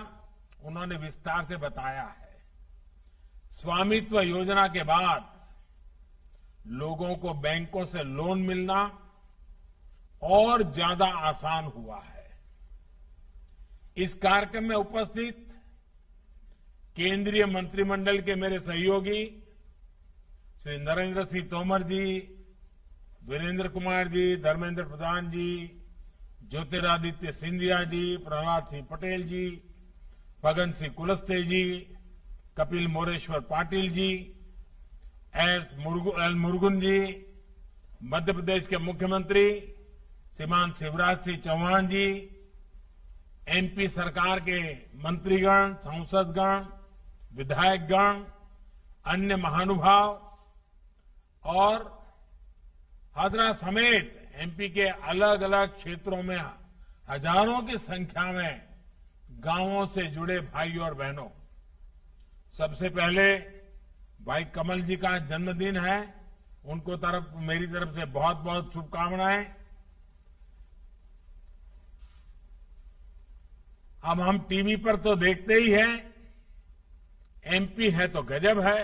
उन्होंने विस्तार से बताया है। स्वामित्व योजना के बाद लोगों को बैंकों से लोन मिलना और ज्यादा आसान हुआ है। इस कार्यक्रम में उपस्थित केंद्रीय मंत्रिमंडल के मेरे सहयोगी श्री नरेंद्र सिंह तोमर जी, वीरेंद्र कुमार जी, धर्मेंद्र प्रधान जी, ज्योतिरादित्य सिंधिया जी, प्रहलाद सिंह पटेल जी, फगन सिंह कुलस्ते जी, कपिल मोरेश्वर पाटिल जी, एल मुरुगन जी, मध्य प्रदेश के मुख्यमंत्री श्रीमान शिवराज सिंह चौहान जी, एमपी सरकार के मंत्रीगण, सांसदगण, विधायकगण, अन्य महानुभाव और हादरा समेत एमपी के अलग अलग क्षेत्रों में हजारों की संख्या में गांवों से जुड़े भाई और बहनों, सबसे पहले भाई कमल जी का जन्मदिन है, उनको मेरी तरफ से बहुत बहुत शुभकामनाएं। अब हम टीवी पर तो देखते ही हैं, एमपी है तो गजब है,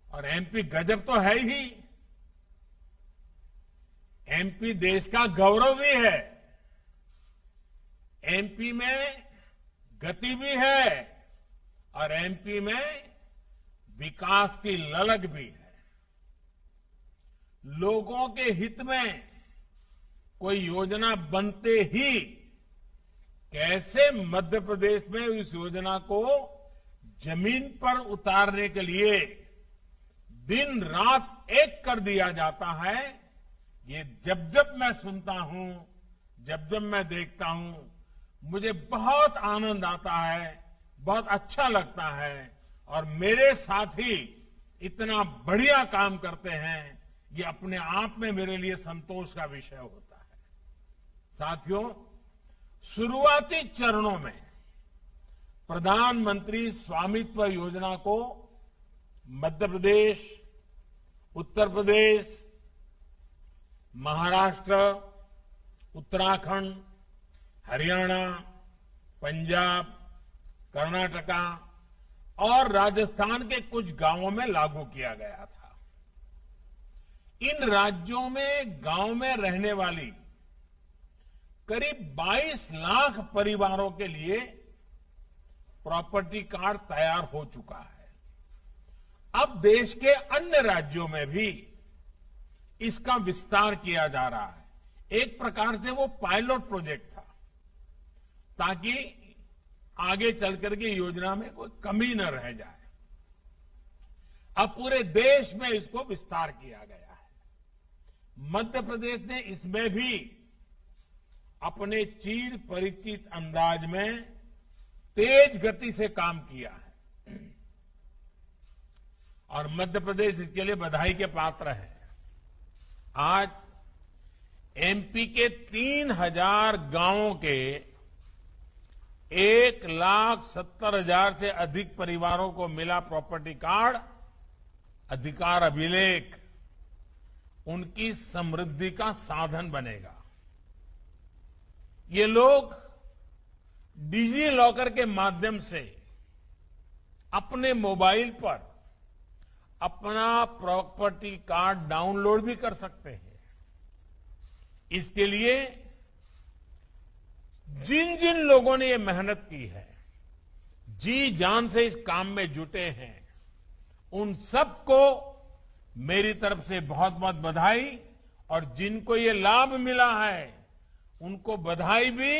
और एमपी गजब तो है ही, एमपी देश का गौरव भी है, एमपी में गति भी है और एमपी में विकास की ललक भी है। लोगों के हित में कोई योजना बनते ही कैसे मध्य प्रदेश में इस योजना को जमीन पर उतारने के लिए दिन रात एक कर दिया जाता है, ये जब जब मैं सुनता हूं, जब जब मैं देखता हूं, मुझे बहुत आनंद आता है, बहुत अच्छा लगता है, और मेरे साथी इतना बढ़िया काम करते हैं, ये अपने आप में मेरे लिए संतोष का विषय होता है। साथियों, शुरुआती चरणों में प्रधानमंत्री स्वामित्व योजना को मध्य प्रदेश, उत्तर प्रदेश, महाराष्ट्र, उत्तराखंड, हरियाणा, पंजाब, कर्नाटका और राजस्थान के कुछ गांवों में लागू किया गया था। इन राज्यों में गांव में रहने वाली करीब 22 लाख परिवारों के लिए प्रॉपर्टी कार्ड तैयार हो चुका है। अब देश के अन्य राज्यों में भी इसका विस्तार किया जा रहा है। एक प्रकार से वो पायलट प्रोजेक्ट था, ताकि आगे चलकर के योजना में कोई कमी न रह जाए। अब पूरे देश में इसको विस्तार किया गया है। मध्य प्रदेश ने इसमें भी अपने चिर परिचित अंदाज में तेज गति से काम किया है, और मध्य प्रदेश इसके लिए बधाई के पात्र है। आज एमपी के 3000 गांवों के 1,70,000 से अधिक परिवारों को मिला प्रॉपर्टी कार्ड, अधिकार अभिलेख उनकी समृद्धि का साधन बनेगा। ये लोग डिजी लॉकर के माध्यम से अपने मोबाइल पर अपना प्रॉपर्टी कार्ड डाउनलोड भी कर सकते हैं। इसके लिए जिन जिन लोगों ने ये मेहनत की है, जी जान से इस काम में जुटे हैं, उन सबको मेरी तरफ से बहुत बहुत बधाई, और जिनको ये लाभ मिला है उनको बधाई भी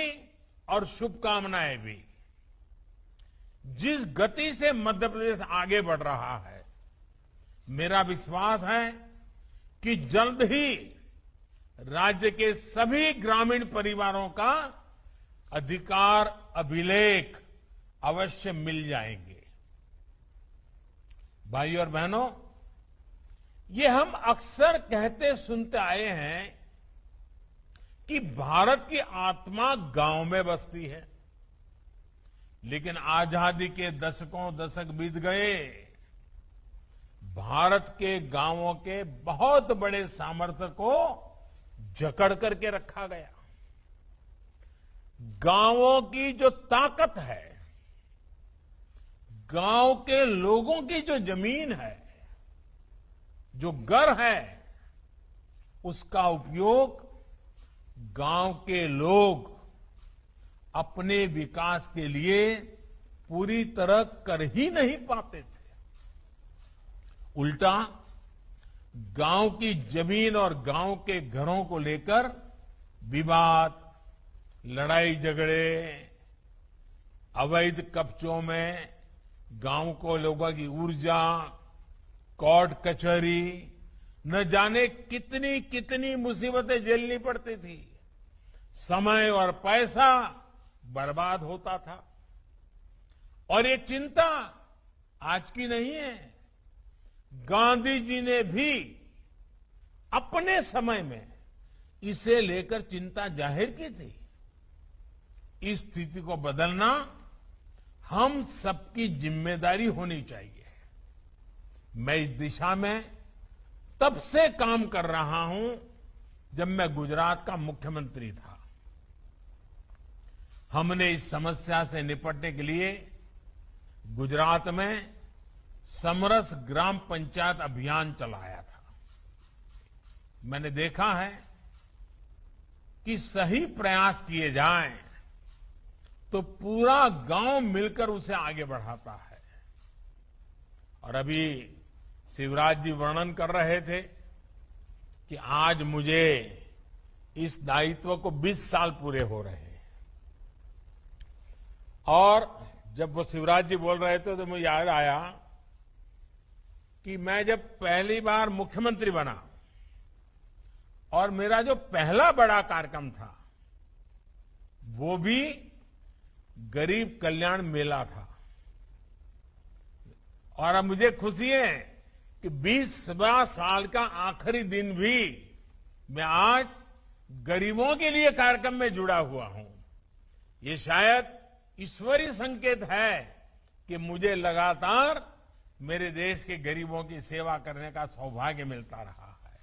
और शुभकामनाएं भी। जिस गति से मध्य प्रदेश आगे बढ़ रहा है, मेरा विश्वास है कि जल्द ही राज्य के सभी ग्रामीण परिवारों का अधिकार अभिलेख अवश्य मिल जाएंगे। भाई और बहनों, ये हम अक्सर कहते सुनते आए हैं कि भारत की आत्मा गांव में बसती है, लेकिन आजादी के दशक बीत गए। भारत के गांवों के बहुत बड़े सामर्थ्य को जकड़ करके रखा गया। गांवों की जो ताकत है, गांव के लोगों की जो जमीन है, जो घर है, उसका उपयोग गांव के लोग अपने विकास के लिए पूरी तरह कर ही नहीं पाते थे। उल्टा गांव की जमीन और गांव के घरों को लेकर विवाद, लड़ाई झगड़े, अवैध कब्जों में गांव को लोगों की ऊर्जा, कोर्ट कचहरी, न जाने कितनी कितनी मुसीबतें झेलनी पड़ती थी। समय और पैसा बर्बाद होता था। और ये चिंता आज की नहीं है। गांधी जी ने भी अपने समय में इसे लेकर चिंता जाहिर की थी। इस स्थिति को बदलना हम सबकी जिम्मेदारी होनी चाहिए। मैं इस दिशा में तब से काम कर रहा हूं जब मैं गुजरात का मुख्यमंत्री था। हमने इस समस्या से निपटने के लिए गुजरात में समरस ग्राम पंचायत अभियान चलाया था। मैंने देखा है कि सही प्रयास किए जाएं तो पूरा गांव मिलकर उसे आगे बढ़ाता है। और अभी शिवराज जी वर्णन कर रहे थे कि आज मुझे इस दायित्व को 20 साल पूरे हो रहे हैं। और जब वो शिवराज जी बोल रहे थे तो मुझे याद आया कि मैं जब पहली बार मुख्यमंत्री बना और मेरा जो पहला बड़ा कार्यक्रम था वो भी गरीब कल्याण मेला था। और अब मुझे खुशी है कि 20वां साल का आखिरी दिन भी मैं आज गरीबों के लिए कार्यक्रम में जुड़ा हुआ हूं। ये शायद ईश्वरीय संकेत है कि मुझे लगातार मेरे देश के गरीबों की सेवा करने का सौभाग्य मिलता रहा है।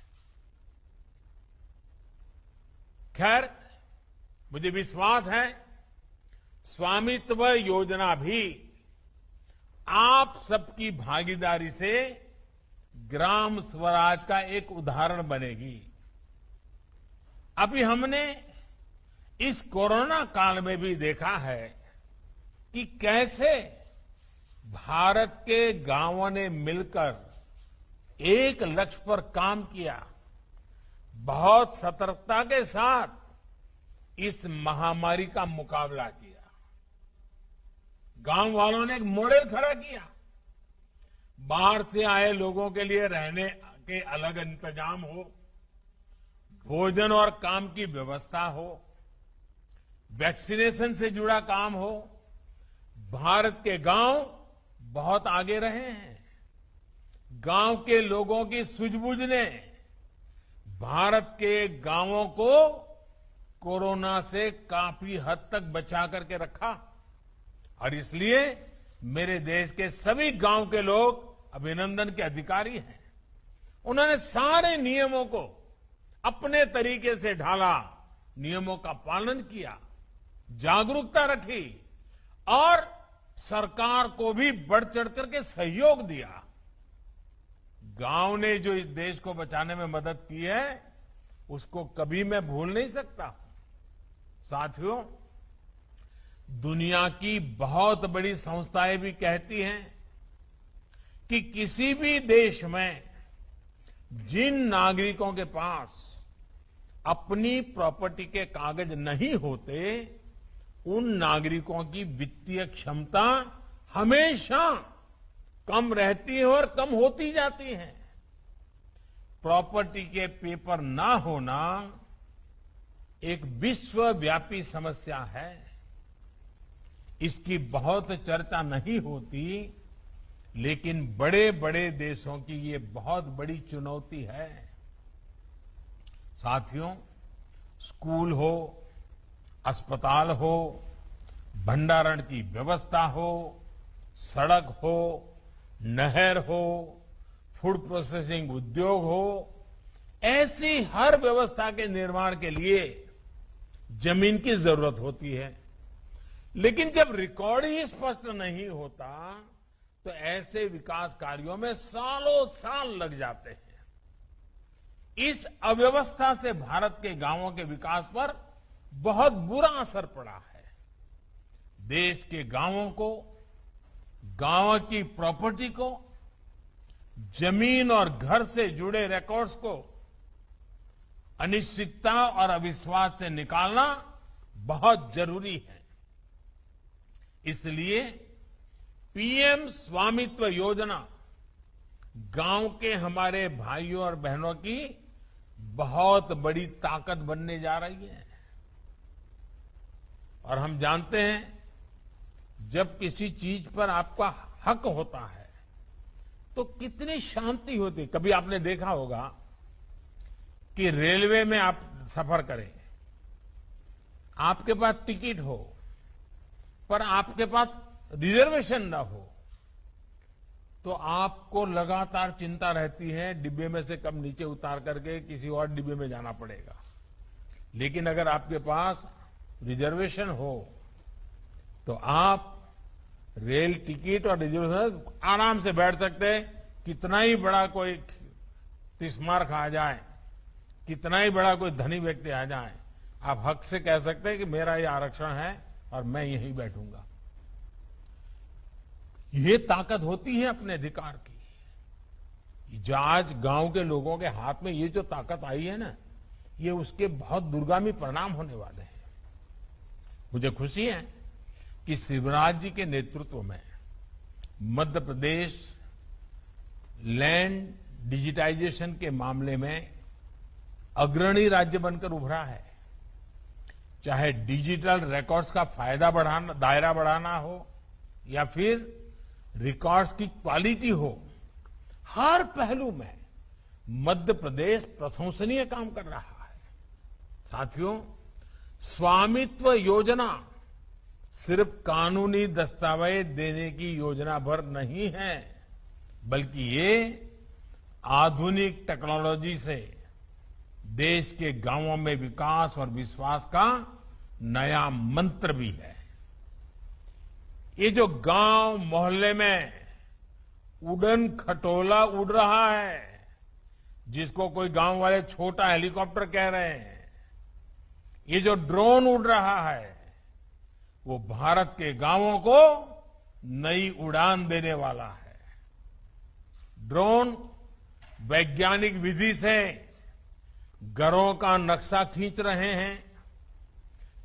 खैर, मुझे विश्वास है स्वामित्व योजना भी आप सबकी भागीदारी से ग्राम स्वराज का एक उदाहरण बनेगी। अभी हमने इस कोरोना काल में भी देखा है कि कैसे भारत के गांवों ने मिलकर एक लक्ष्य पर काम किया, बहुत सतर्कता के साथ इस महामारी का मुकाबला किया। गांव वालों ने एक मॉडल खड़ा किया। बाहर से आए लोगों के लिए रहने के अलग इंतजाम हो, भोजन और काम की व्यवस्था हो, वैक्सीनेशन से जुड़ा काम हो। भारत के गांव बहुत आगे रहे हैं। गांव के लोगों की सूझबूझ ने भारत के गांवों को कोरोना से काफी हद तक बचा करके रखा। और इसलिए मेरे देश के सभी गांव के लोग अभिनंदन के अधिकारी हैं। उन्होंने सारे नियमों को अपने तरीके से ढाला, नियमों का पालन किया, जागरूकता रखी और सरकार को भी बढ़ चढ़ करके सहयोग दिया। गांव ने जो इस देश को बचाने में मदद की है उसको कभी मैं भूल नहीं सकता। साथियों, दुनिया की बहुत बड़ी संस्थाएं भी कहती हैं कि किसी भी देश में जिन नागरिकों के पास अपनी प्रॉपर्टी के कागज नहीं होते उन नागरिकों की वित्तीय क्षमता हमेशा कम रहती है और कम होती जाती है। प्रॉपर्टी के पेपर ना होना एक विश्वव्यापी समस्या है। इसकी बहुत चर्चा नहीं होती, लेकिन बड़े बड़े देशों की ये बहुत बड़ी चुनौती है। साथियों, स्कूल हो, अस्पताल हो, भंडारण की व्यवस्था हो, सड़क हो, नहर हो, फूड प्रोसेसिंग उद्योग हो, ऐसी हर व्यवस्था के निर्माण के लिए जमीन की जरूरत होती है। लेकिन जब रिकॉर्ड ही स्पष्ट नहीं होता तो ऐसे विकास कार्यों में सालों साल लग जाते हैं। इस अव्यवस्था से भारत के गांवों के विकास पर बहुत बुरा असर पड़ा है। देश के गांवों को, गांव की प्रॉपर्टी को जमीन और घर से जुड़े रिकॉर्ड्स को अनिश्चितता और अविश्वास से निकालना बहुत जरूरी है। इसलिए पीएम स्वामित्व योजना गांव के हमारे भाइयों और बहनों की बहुत बड़ी ताकत बनने जा रही है। और हम जानते हैं जब किसी चीज पर आपका हक होता है तो कितनी शांति होती है। कभी आपने देखा होगा कि रेलवे में आप सफर करें, आपके पास टिकट हो पर आपके पास रिजर्वेशन ना हो तो आपको लगातार चिंता रहती है डिब्बे में से कब नीचे उतार करके किसी और डिब्बे में जाना पड़ेगा। लेकिन अगर आपके पास रिजर्वेशन हो तो आप रेल टिकट और रिजर्वेशन आराम से बैठ सकते हैं। कितना ही बड़ा कोई तिस्मार खा जाए, कितना ही बड़ा कोई धनी व्यक्ति आ जाए, आप हक से कह सकते हैं कि मेरा ये आरक्षण है और मैं यहीं बैठूंगा। ये ताकत होती है अपने अधिकार की। जो आज गांव के लोगों के हाथ में ये जो ताकत आई है ना, ये उसके बहुत दूरगामी परिणाम होने वाले हैं। मुझे खुशी है कि शिवराज जी के नेतृत्व में मध्य प्रदेश लैंड डिजिटाइजेशन के मामले में अग्रणी राज्य बनकर उभरा है। चाहे डिजिटल रिकॉर्ड्स का फायदा बढ़ाना, दायरा बढ़ाना हो या फिर रिकॉर्ड्स की क्वालिटी हो, हर पहलू में मध्य प्रदेश प्रशंसनीय काम कर रहा है। साथियों, स्वामित्व योजना सिर्फ कानूनी दस्तावेज देने की योजना भर नहीं है, बल्कि ये आधुनिक टेक्नोलॉजी से देश के गांवों में विकास और विश्वास का नया मंत्र भी है। ये जो गांव मोहल्ले में उड़न खटोला उड़ रहा है, जिसको कोई गांव वाले छोटा हेलीकॉप्टर कह रहे हैं, ये जो ड्रोन उड़ रहा है, वो भारत के गांवों को नई उड़ान देने वाला है। ड्रोन वैज्ञानिक विधि से घरों का नक्शा खींच रहे हैं,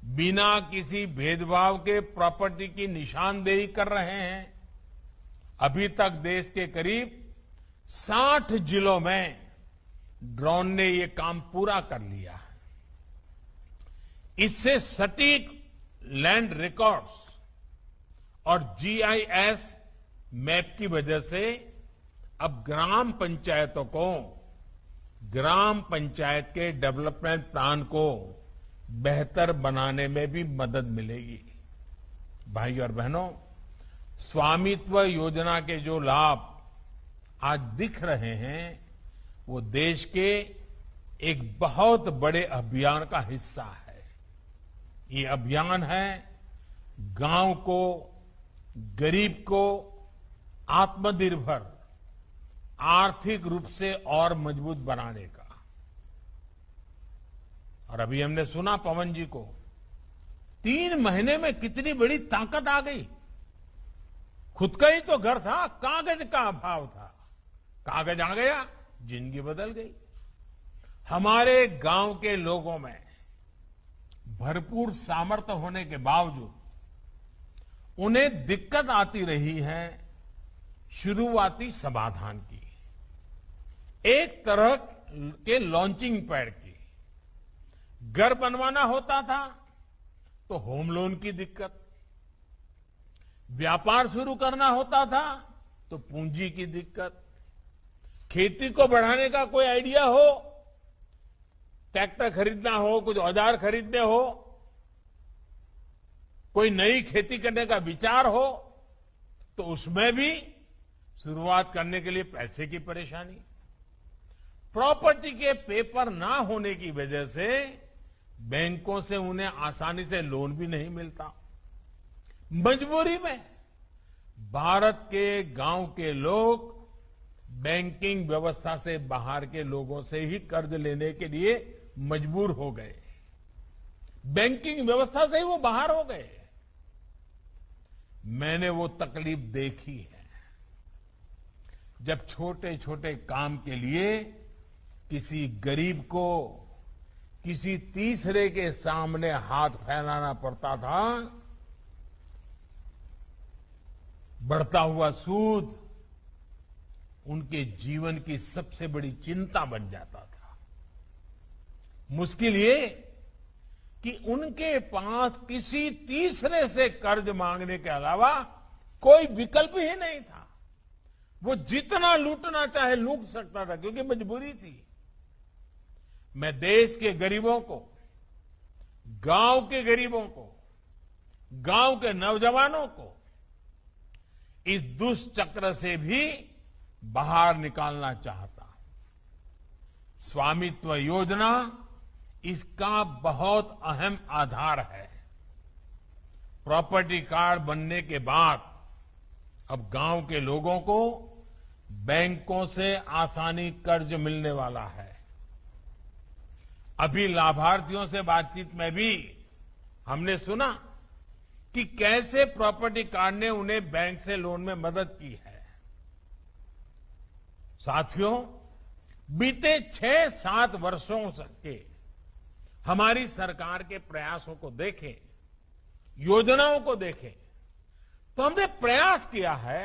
बिना किसी भेदभाव के प्रॉपर्टी की निशानदेही कर रहे हैं। अभी तक देश के करीब 60 जिलों में ड्रोन ने ये काम पूरा कर लिया है। इससे सटीक लैंड रिकॉर्ड्स और जीआईएस मैप की वजह से अब ग्राम पंचायतों को ग्राम पंचायत के डेवलपमेंट प्लान को बेहतर बनाने में भी मदद मिलेगी। भाई और बहनों, स्वामित्व योजना के जो लाभ आज दिख रहे हैं वो देश के एक बहुत बड़े अभियान का हिस्सा है। ये अभियान है गांव को, गरीब को आत्मनिर्भर, आर्थिक रूप से और मजबूत बनाने का। और अभी हमने सुना पवन जी को 3 महीने में कितनी बड़ी ताकत आ गई। खुद का ही तो घर था, कागज का अभाव था, कागज आ गया, जिंदगी बदल गई। हमारे गांव के लोगों में भरपूर सामर्थ्य होने के बावजूद उन्हें दिक्कत आती रही है शुरुआती समाधान की, एक तरह के लॉन्चिंग पैड की। घर बनवाना होता था तो होम लोन की दिक्कत, व्यापार शुरू करना होता था तो पूंजी की दिक्कत, खेती को बढ़ाने का कोई आइडिया हो, ट्रैक्टर खरीदना हो, कुछ औजार खरीदने हो, कोई नई खेती करने का विचार हो, तो उसमें भी शुरुआत करने के लिए पैसे की परेशानी, प्रॉपर्टी के पेपर ना होने की वजह से बैंकों से उन्हें आसानी से लोन भी नहीं मिलता। मजबूरी में भारत के गांव के लोग बैंकिंग व्यवस्था से बाहर के लोगों से ही कर्ज लेने के लिए मजबूर हो गए। बैंकिंग व्यवस्था से ही वो बाहर हो गए। मैंने वो तकलीफ देखी है। जब छोटे छोटे काम के लिए किसी गरीब को किसी तीसरे के सामने हाथ फैलाना पड़ता था, बढ़ता हुआ सूद उनके जीवन की सबसे बड़ी चिंता बन जाता था। मुश्किल ये कि उनके पास किसी तीसरे से कर्ज मांगने के अलावा कोई विकल्प ही नहीं था। वो जितना लूटना चाहे लूट सकता था क्योंकि मजबूरी थी। मैं देश के गरीबों को, गांव के गरीबों को, गांव के नौजवानों को इस दुष्चक्र से भी बाहर निकालना चाहता हूं। स्वामित्व योजना इसका बहुत अहम आधार है। प्रॉपर्टी कार्ड बनने के बाद अब गांव के लोगों को बैंकों से आसानी कर्ज मिलने वाला है। अभी लाभार्थियों से बातचीत में भी हमने सुना कि कैसे प्रॉपर्टी कार्ड ने उन्हें बैंक से लोन में मदद की है। साथियों, बीते 6-7 वर्षों के हमारी सरकार के प्रयासों को देखें, योजनाओं को देखें, तो हमने प्रयास किया है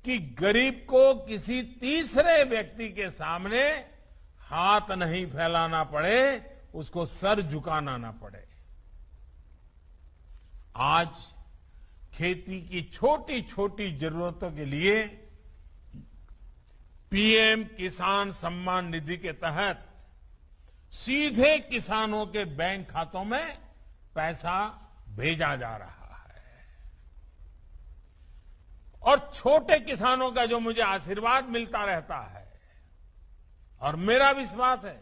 कि गरीब को किसी तीसरे व्यक्ति के सामने हाथ नहीं फैलाना पड़े, उसको सर झुकाना ना पड़े। आज खेती की छोटी छोटी जरूरतों के लिए पीएम किसान सम्मान निधि के तहत सीधे किसानों के बैंक खातों में पैसा भेजा जा रहा है। और छोटे किसानों का जो मुझे आशीर्वाद मिलता रहता है और मेरा विश्वास है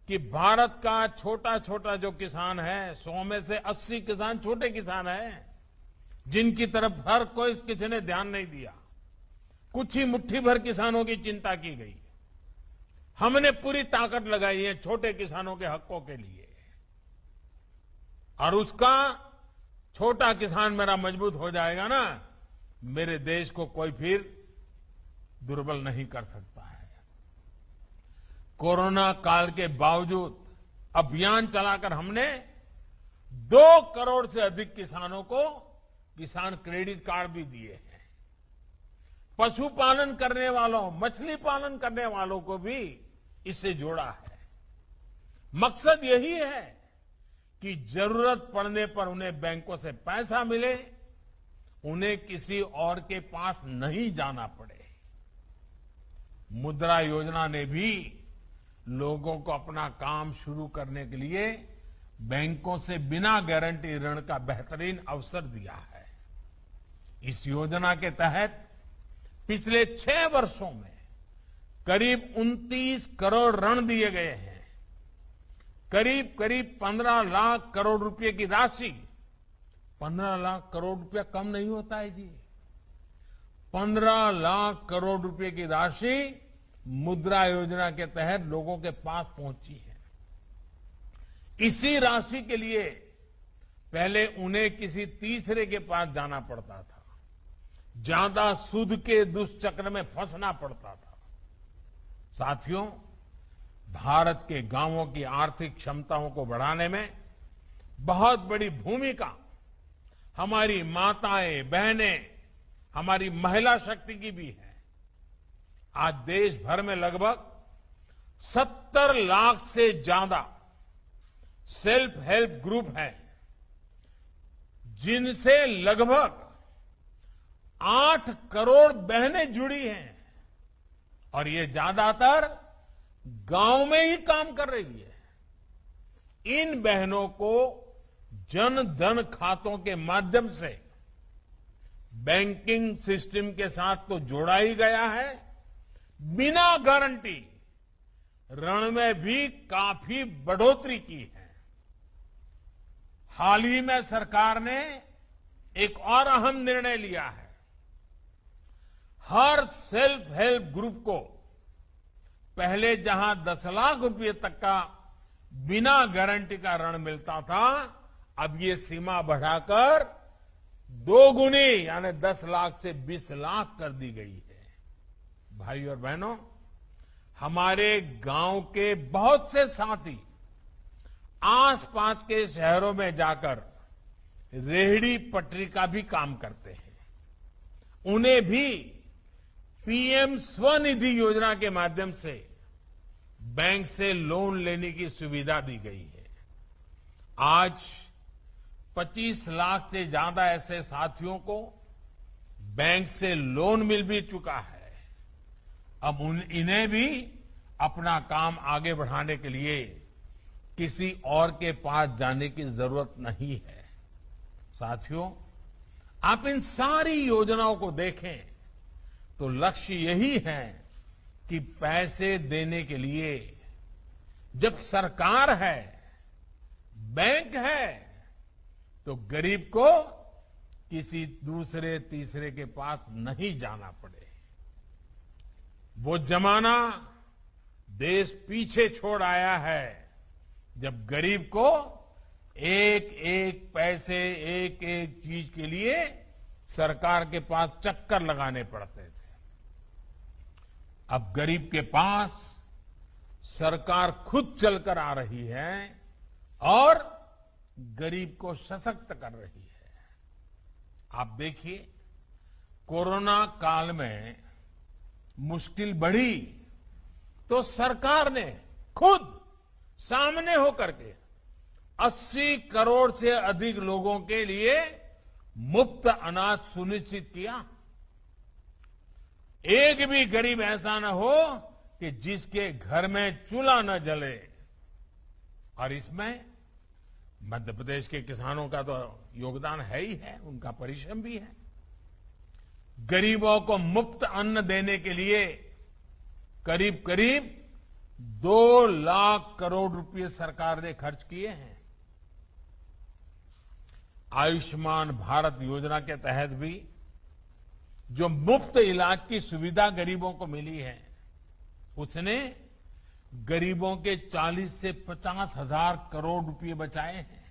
कि भारत का छोटा छोटा जो किसान है, 100 में से 80 किसान छोटे किसान हैं, जिनकी तरफ हर कोई किसी ने ध्यान नहीं दिया। कुछ ही मुट्ठी भर किसानों की चिंता की गई। हमने पूरी ताकत लगाई है छोटे किसानों के हकों के लिए, और उसका छोटा किसान मेरा मजबूत हो जाएगा ना, मेरे देश को कोई फिर दुर्बल नहीं कर सकता है। कोरोना काल के बावजूद अभियान चलाकर हमने 2 करोड़ से अधिक किसानों को किसान क्रेडिट कार्ड भी दिए हैं। पशुपालन करने वालों, मछली पालन करने वालों को भी इससे जोड़ा है। मकसद यही है कि जरूरत पड़ने पर उन्हें बैंकों से पैसा मिले, उन्हें किसी और के पास नहीं जाना पड़े। मुद्रा योजना ने भी लोगों को अपना काम शुरू करने के लिए बैंकों से बिना गारंटी ऋण का बेहतरीन अवसर दिया है। इस योजना के तहत पिछले 6 वर्षों में करीब 29 करोड़ ऋण दिए गए हैं। करीब 15 लाख करोड़ रुपए की राशि, 15 लाख करोड़ रुपया कम नहीं होता है जी। 15 लाख करोड़ रुपए की राशि मुद्रा योजना के तहत लोगों के पास पहुंची है। इसी राशि के लिए पहले उन्हें किसी तीसरे के पास जाना पड़ता था, ज्यादा सूद के दुष्चक्र में फंसना पड़ता था। साथियों, भारत के गांवों की आर्थिक क्षमताओं को बढ़ाने में बहुत बड़ी भूमिका हमारी माताएं, बहनें, हमारी महिला शक्ति की भी है। आज देश भर में लगभग 70 लाख से ज्यादा सेल्फ हेल्प ग्रुप हैं, जिनसे लगभग 8 करोड़ बहनें जुड़ी हैं, और ये ज्यादातर गांव में ही काम कर रही है। इन बहनों को जन धन खातों के माध्यम से बैंकिंग सिस्टम के साथ तो जोड़ा ही गया है, बिना गारंटी ऋण में भी काफी बढ़ोतरी की है। हाल ही में सरकार ने एक और अहम निर्णय लिया है। हर सेल्फ हेल्प ग्रुप को पहले जहां 10 लाख रुपए तक का बिना गारंटी का ऋण मिलता था, अब ये सीमा बढ़ाकर 2 गुनी यानी 10 लाख से 20 लाख कर दी गई है। भाई और बहनों, हमारे गांव के बहुत से साथी आसपास के शहरों में जाकर रेहड़ी पटरी का भी काम करते हैं। उन्हें भी पीएम स्वनिधि योजना के माध्यम से बैंक से लोन लेने की सुविधा दी गई है। आज 25 लाख से ज्यादा ऐसे साथियों को बैंक से लोन मिल भी चुका है। अब इन्हें भी अपना काम आगे बढ़ाने के लिए किसी और के पास जाने की जरूरत नहीं है। साथियों, आप इन सारी योजनाओं को देखें तो लक्ष्य यही है कि पैसे देने के लिए जब सरकार है, बैंक है, तो गरीब को किसी दूसरे तीसरे के पास नहीं जाना पड़े। वो जमाना देश पीछे छोड़ आया है जब गरीब को एक एक पैसे, एक एक चीज के लिए सरकार के पास चक्कर लगाने पड़ते थे। अब गरीब के पास सरकार खुद चलकर आ रही है और गरीब को सशक्त कर रही है। आप देखिए, कोरोना काल में मुश्किल बढ़ी तो सरकार ने खुद सामने होकर के 80 करोड़ से अधिक लोगों के लिए मुफ्त अनाज सुनिश्चित किया। एक भी गरीब ऐसा न हो कि जिसके घर में चूल्हा न जले। और इसमें मध्य प्रदेश के किसानों का तो योगदान है ही है, उनका परिश्रम भी है। गरीबों को मुफ्त अन्न देने के लिए करीब करीब 2 लाख करोड़ रुपए सरकार ने खर्च किए हैं। आयुष्मान भारत योजना के तहत भी जो मुफ्त इलाज की सुविधा गरीबों को मिली है, उसने गरीबों के 40 से 50 हजार करोड़ रुपए बचाए हैं।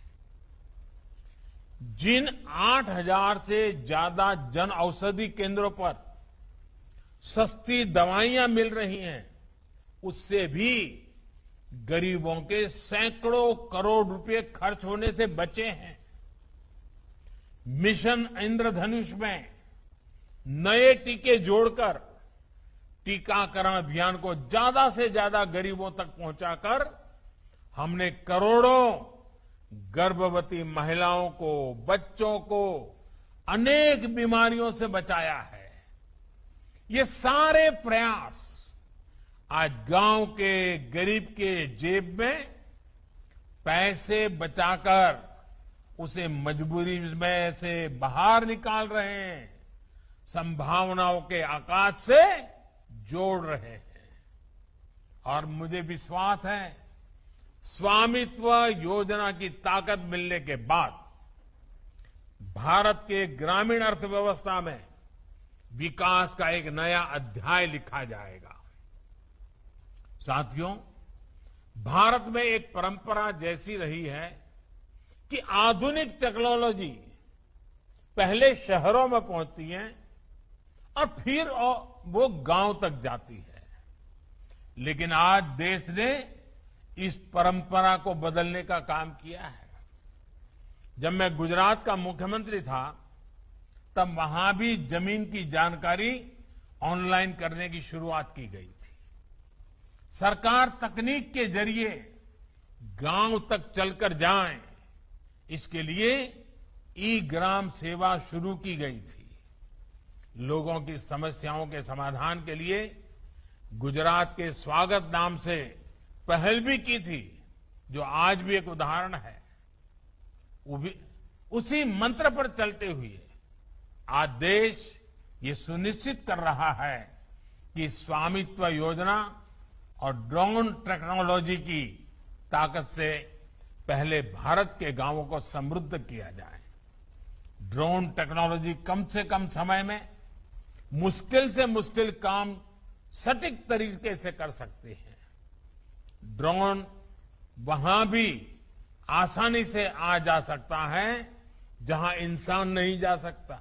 जिन 8,000 से ज्यादा जन औषधि केंद्रों पर सस्ती दवाइयां मिल रही हैं, उससे भी गरीबों के सैकड़ों करोड़ रुपए खर्च होने से बचे हैं। मिशन इंद्रधनुष में नए टीके जोड़कर टीकाकरण अभियान को ज्यादा से ज्यादा गरीबों तक पहुंचाकर हमने करोड़ों गर्भवती महिलाओं को, बच्चों को अनेक बीमारियों से बचाया है। ये सारे प्रयास आज गांव के गरीब के जेब में पैसे बचाकर उसे मजबूरी में से बाहर निकाल रहे हैं, संभावनाओं के आकाश से जोड़ रहे हैं। और मुझे विश्वास है, स्वामित्व योजना की ताकत मिलने के बाद भारत के ग्रामीण अर्थव्यवस्था में विकास का एक नया अध्याय लिखा जाएगा। साथियों, भारत में एक परंपरा जैसी रही है कि आधुनिक टेक्नोलॉजी पहले शहरों में पहुंचती है और फिर वो गांव तक जाती है। लेकिन आज देश ने इस परंपरा को बदलने का काम किया है। जब मैं गुजरात का मुख्यमंत्री था, तब वहां भी जमीन की जानकारी ऑनलाइन करने की शुरुआत की गई थी। सरकार तकनीक के जरिए गांव तक चलकर जाए, इसके लिए ई ग्राम सेवा शुरू की गई थी। लोगों की समस्याओं के समाधान के लिए गुजरात के स्वागत नाम से पहल भी की थी, जो आज भी एक उदाहरण है। वो भी उसी मंत्र पर चलते हुए आज देश ये सुनिश्चित कर रहा है कि स्वामित्व योजना और ड्रोन टेक्नोलॉजी की ताकत से पहले भारत के गांवों को समृद्ध किया जाए। ड्रोन टेक्नोलॉजी कम से कम समय में मुश्किल से मुश्किल काम सटीक तरीके से कर सकते हैं। ड्रोन वहां भी आसानी से आ जा सकता है जहां इंसान नहीं जा सकता।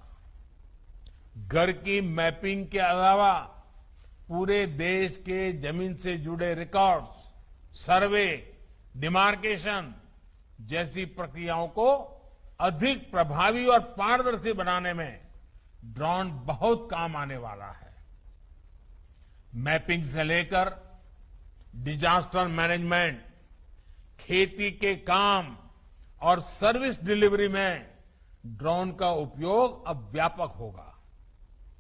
घर की मैपिंग के अलावा पूरे देश के जमीन से जुड़े रिकॉर्ड्स, सर्वे, डिमार्केशन जैसी प्रक्रियाओं को अधिक प्रभावी और पारदर्शी बनाने में ड्रोन बहुत काम आने वाला है। मैपिंग से लेकर डिजास्टर मैनेजमेंट, खेती के काम और सर्विस डिलीवरी में ड्रोन का उपयोग अब व्यापक होगा।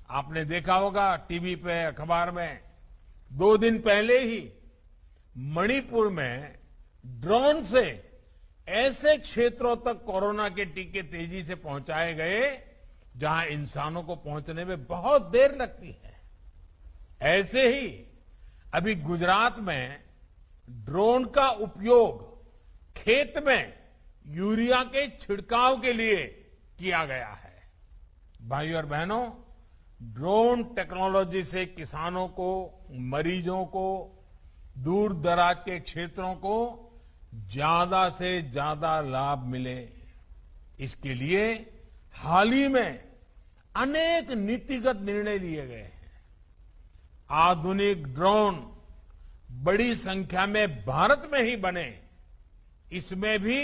आपने देखा होगा टीवी पे, अखबार में, 2 दिन पहले ही मणिपुर में ड्रोन से ऐसे क्षेत्रों तक कोरोना के टीके तेजी से पहुंचाए गए जहां इंसानों को पहुंचने में बहुत देर लगती है। ऐसे ही अभी गुजरात में ड्रोन का उपयोग खेत में यूरिया के छिड़काव के लिए किया गया है। भाइयों और बहनों, ड्रोन टेक्नोलॉजी से किसानों को, मरीजों को, दूर दराज के क्षेत्रों को ज्यादा से ज्यादा लाभ मिले, इसके लिए हाल ही में अनेक नीतिगत निर्णय लिए गए हैं। आधुनिक ड्रोन बड़ी संख्या में भारत में ही बने, इसमें भी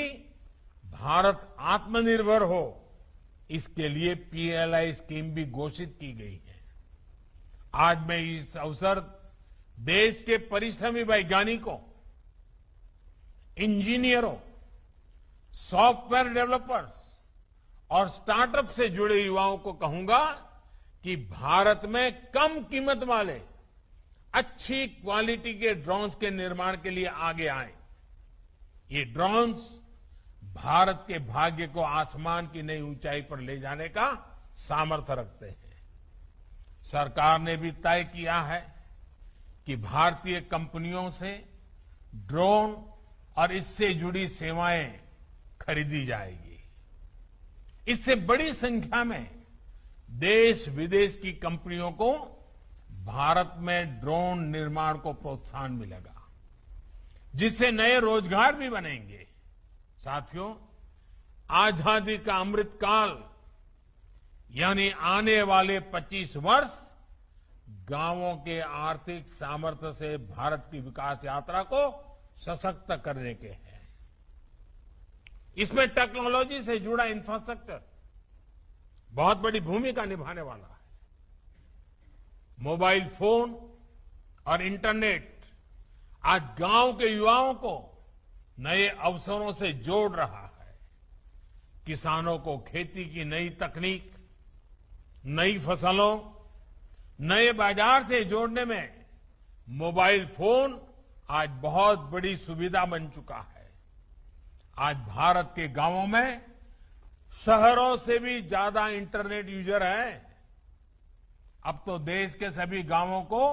भारत आत्मनिर्भर हो, इसके लिए पीएलआई स्कीम भी घोषित की गई है। आज मैं इस अवसर देश के परिश्रमी वैज्ञानिकों, इंजीनियरों, सॉफ्टवेयर डेवलपर्स और स्टार्टअप से जुड़े युवाओं को कहूंगा कि भारत में कम कीमत वाले अच्छी क्वालिटी के ड्रोन्स के निर्माण के लिए आगे आए। ये ड्रोन्स भारत के भाग्य को आसमान की नई ऊंचाई पर ले जाने का सामर्थ्य रखते हैं। सरकार ने भी तय किया है कि भारतीय कंपनियों से ड्रोन और इससे जुड़ी सेवाएं खरीदी जाएगी। इससे बड़ी संख्या में देश विदेश की कंपनियों को भारत में ड्रोन निर्माण को प्रोत्साहन मिलेगा, जिससे नए रोजगार भी बनेंगे। साथियों, आजादी का अमृत काल यानी आने वाले 25 वर्ष गांवों के आर्थिक सामर्थ्य से भारत की विकास यात्रा को सशक्त करने के हैं। इसमें टेक्नोलॉजी से जुड़ा इंफ्रास्ट्रक्चर बहुत बड़ी भूमिका निभाने वाला है। मोबाइल फोन और इंटरनेट आज गांव के युवाओं को नए अवसरों से जोड़ रहा है। किसानों को खेती की नई तकनीक, नई फसलों, नए बाजार से जोड़ने में मोबाइल फोन आज बहुत बड़ी सुविधा बन चुका है। आज भारत के गांवों में शहरों से भी ज्यादा इंटरनेट यूजर है। अब तो देश के सभी गांवों को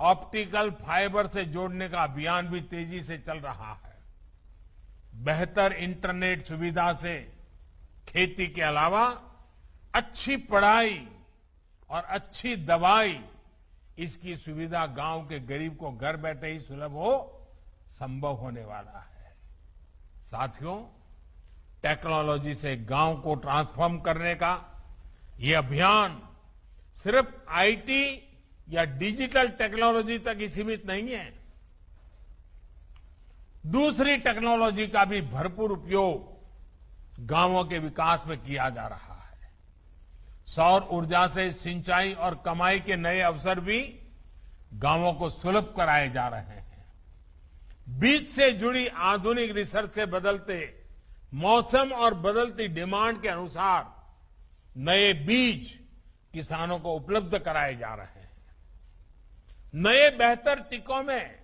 ऑप्टिकल फाइबर से जोड़ने का अभियान भी तेजी से चल रहा है। बेहतर इंटरनेट सुविधा से खेती के अलावा अच्छी पढ़ाई और अच्छी दवाई, इसकी सुविधा गांव के गरीब को घर बैठे ही सुलभ हो संभव होने वाला है। साथियों, टेक्नोलॉजी से गांव को ट्रांसफॉर्म करने का ये अभियान सिर्फ आईटी या डिजिटल टेक्नोलॉजी तक ही सीमित नहीं है। दूसरी टेक्नोलॉजी का भी भरपूर उपयोग गांवों के विकास में किया जा रहा है। सौर ऊर्जा से सिंचाई और कमाई के नए अवसर भी गांवों को सुलभ कराए जा रहे हैं। बीज से जुड़ी आधुनिक रिसर्च से बदलते मौसम और बदलती डिमांड के अनुसार नए बीज किसानों को उपलब्ध कराए जा रहे हैं। नए बेहतर टीकों में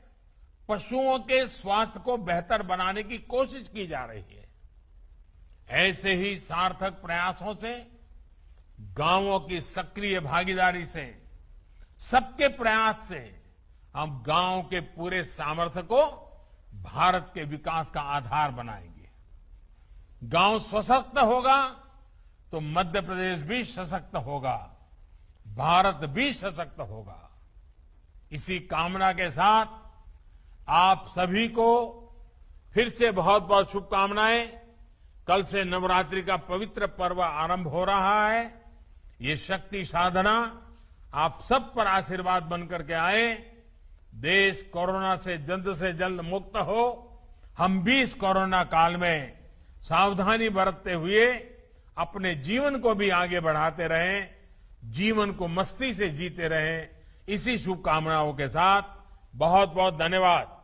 पशुओं के स्वास्थ्य को बेहतर बनाने की कोशिश की जा रही है। ऐसे ही सार्थक प्रयासों से, गांवों की सक्रिय भागीदारी से, सबके प्रयास से हम गांव के पूरे सामर्थ्य को भारत के विकास का आधार बनाएंगे। गांव सशक्त होगा तो मध्य प्रदेश भी सशक्त होगा, भारत भी सशक्त होगा। इसी कामना के साथ आप सभी को फिर से बहुत बहुत शुभकामनाएं। कल से नवरात्रि का पवित्र पर्व आरंभ हो रहा है। ये शक्ति साधना आप सब पर आशीर्वाद बनकर के आए। देश कोरोना से जल्द मुक्त हो। हम भी इस कोरोना काल में सावधानी बरतते हुए अपने जीवन को भी आगे बढ़ाते रहें, जीवन को मस्ती से जीते रहें। इसी शुभकामनाओं के साथ बहुत बहुत धन्यवाद।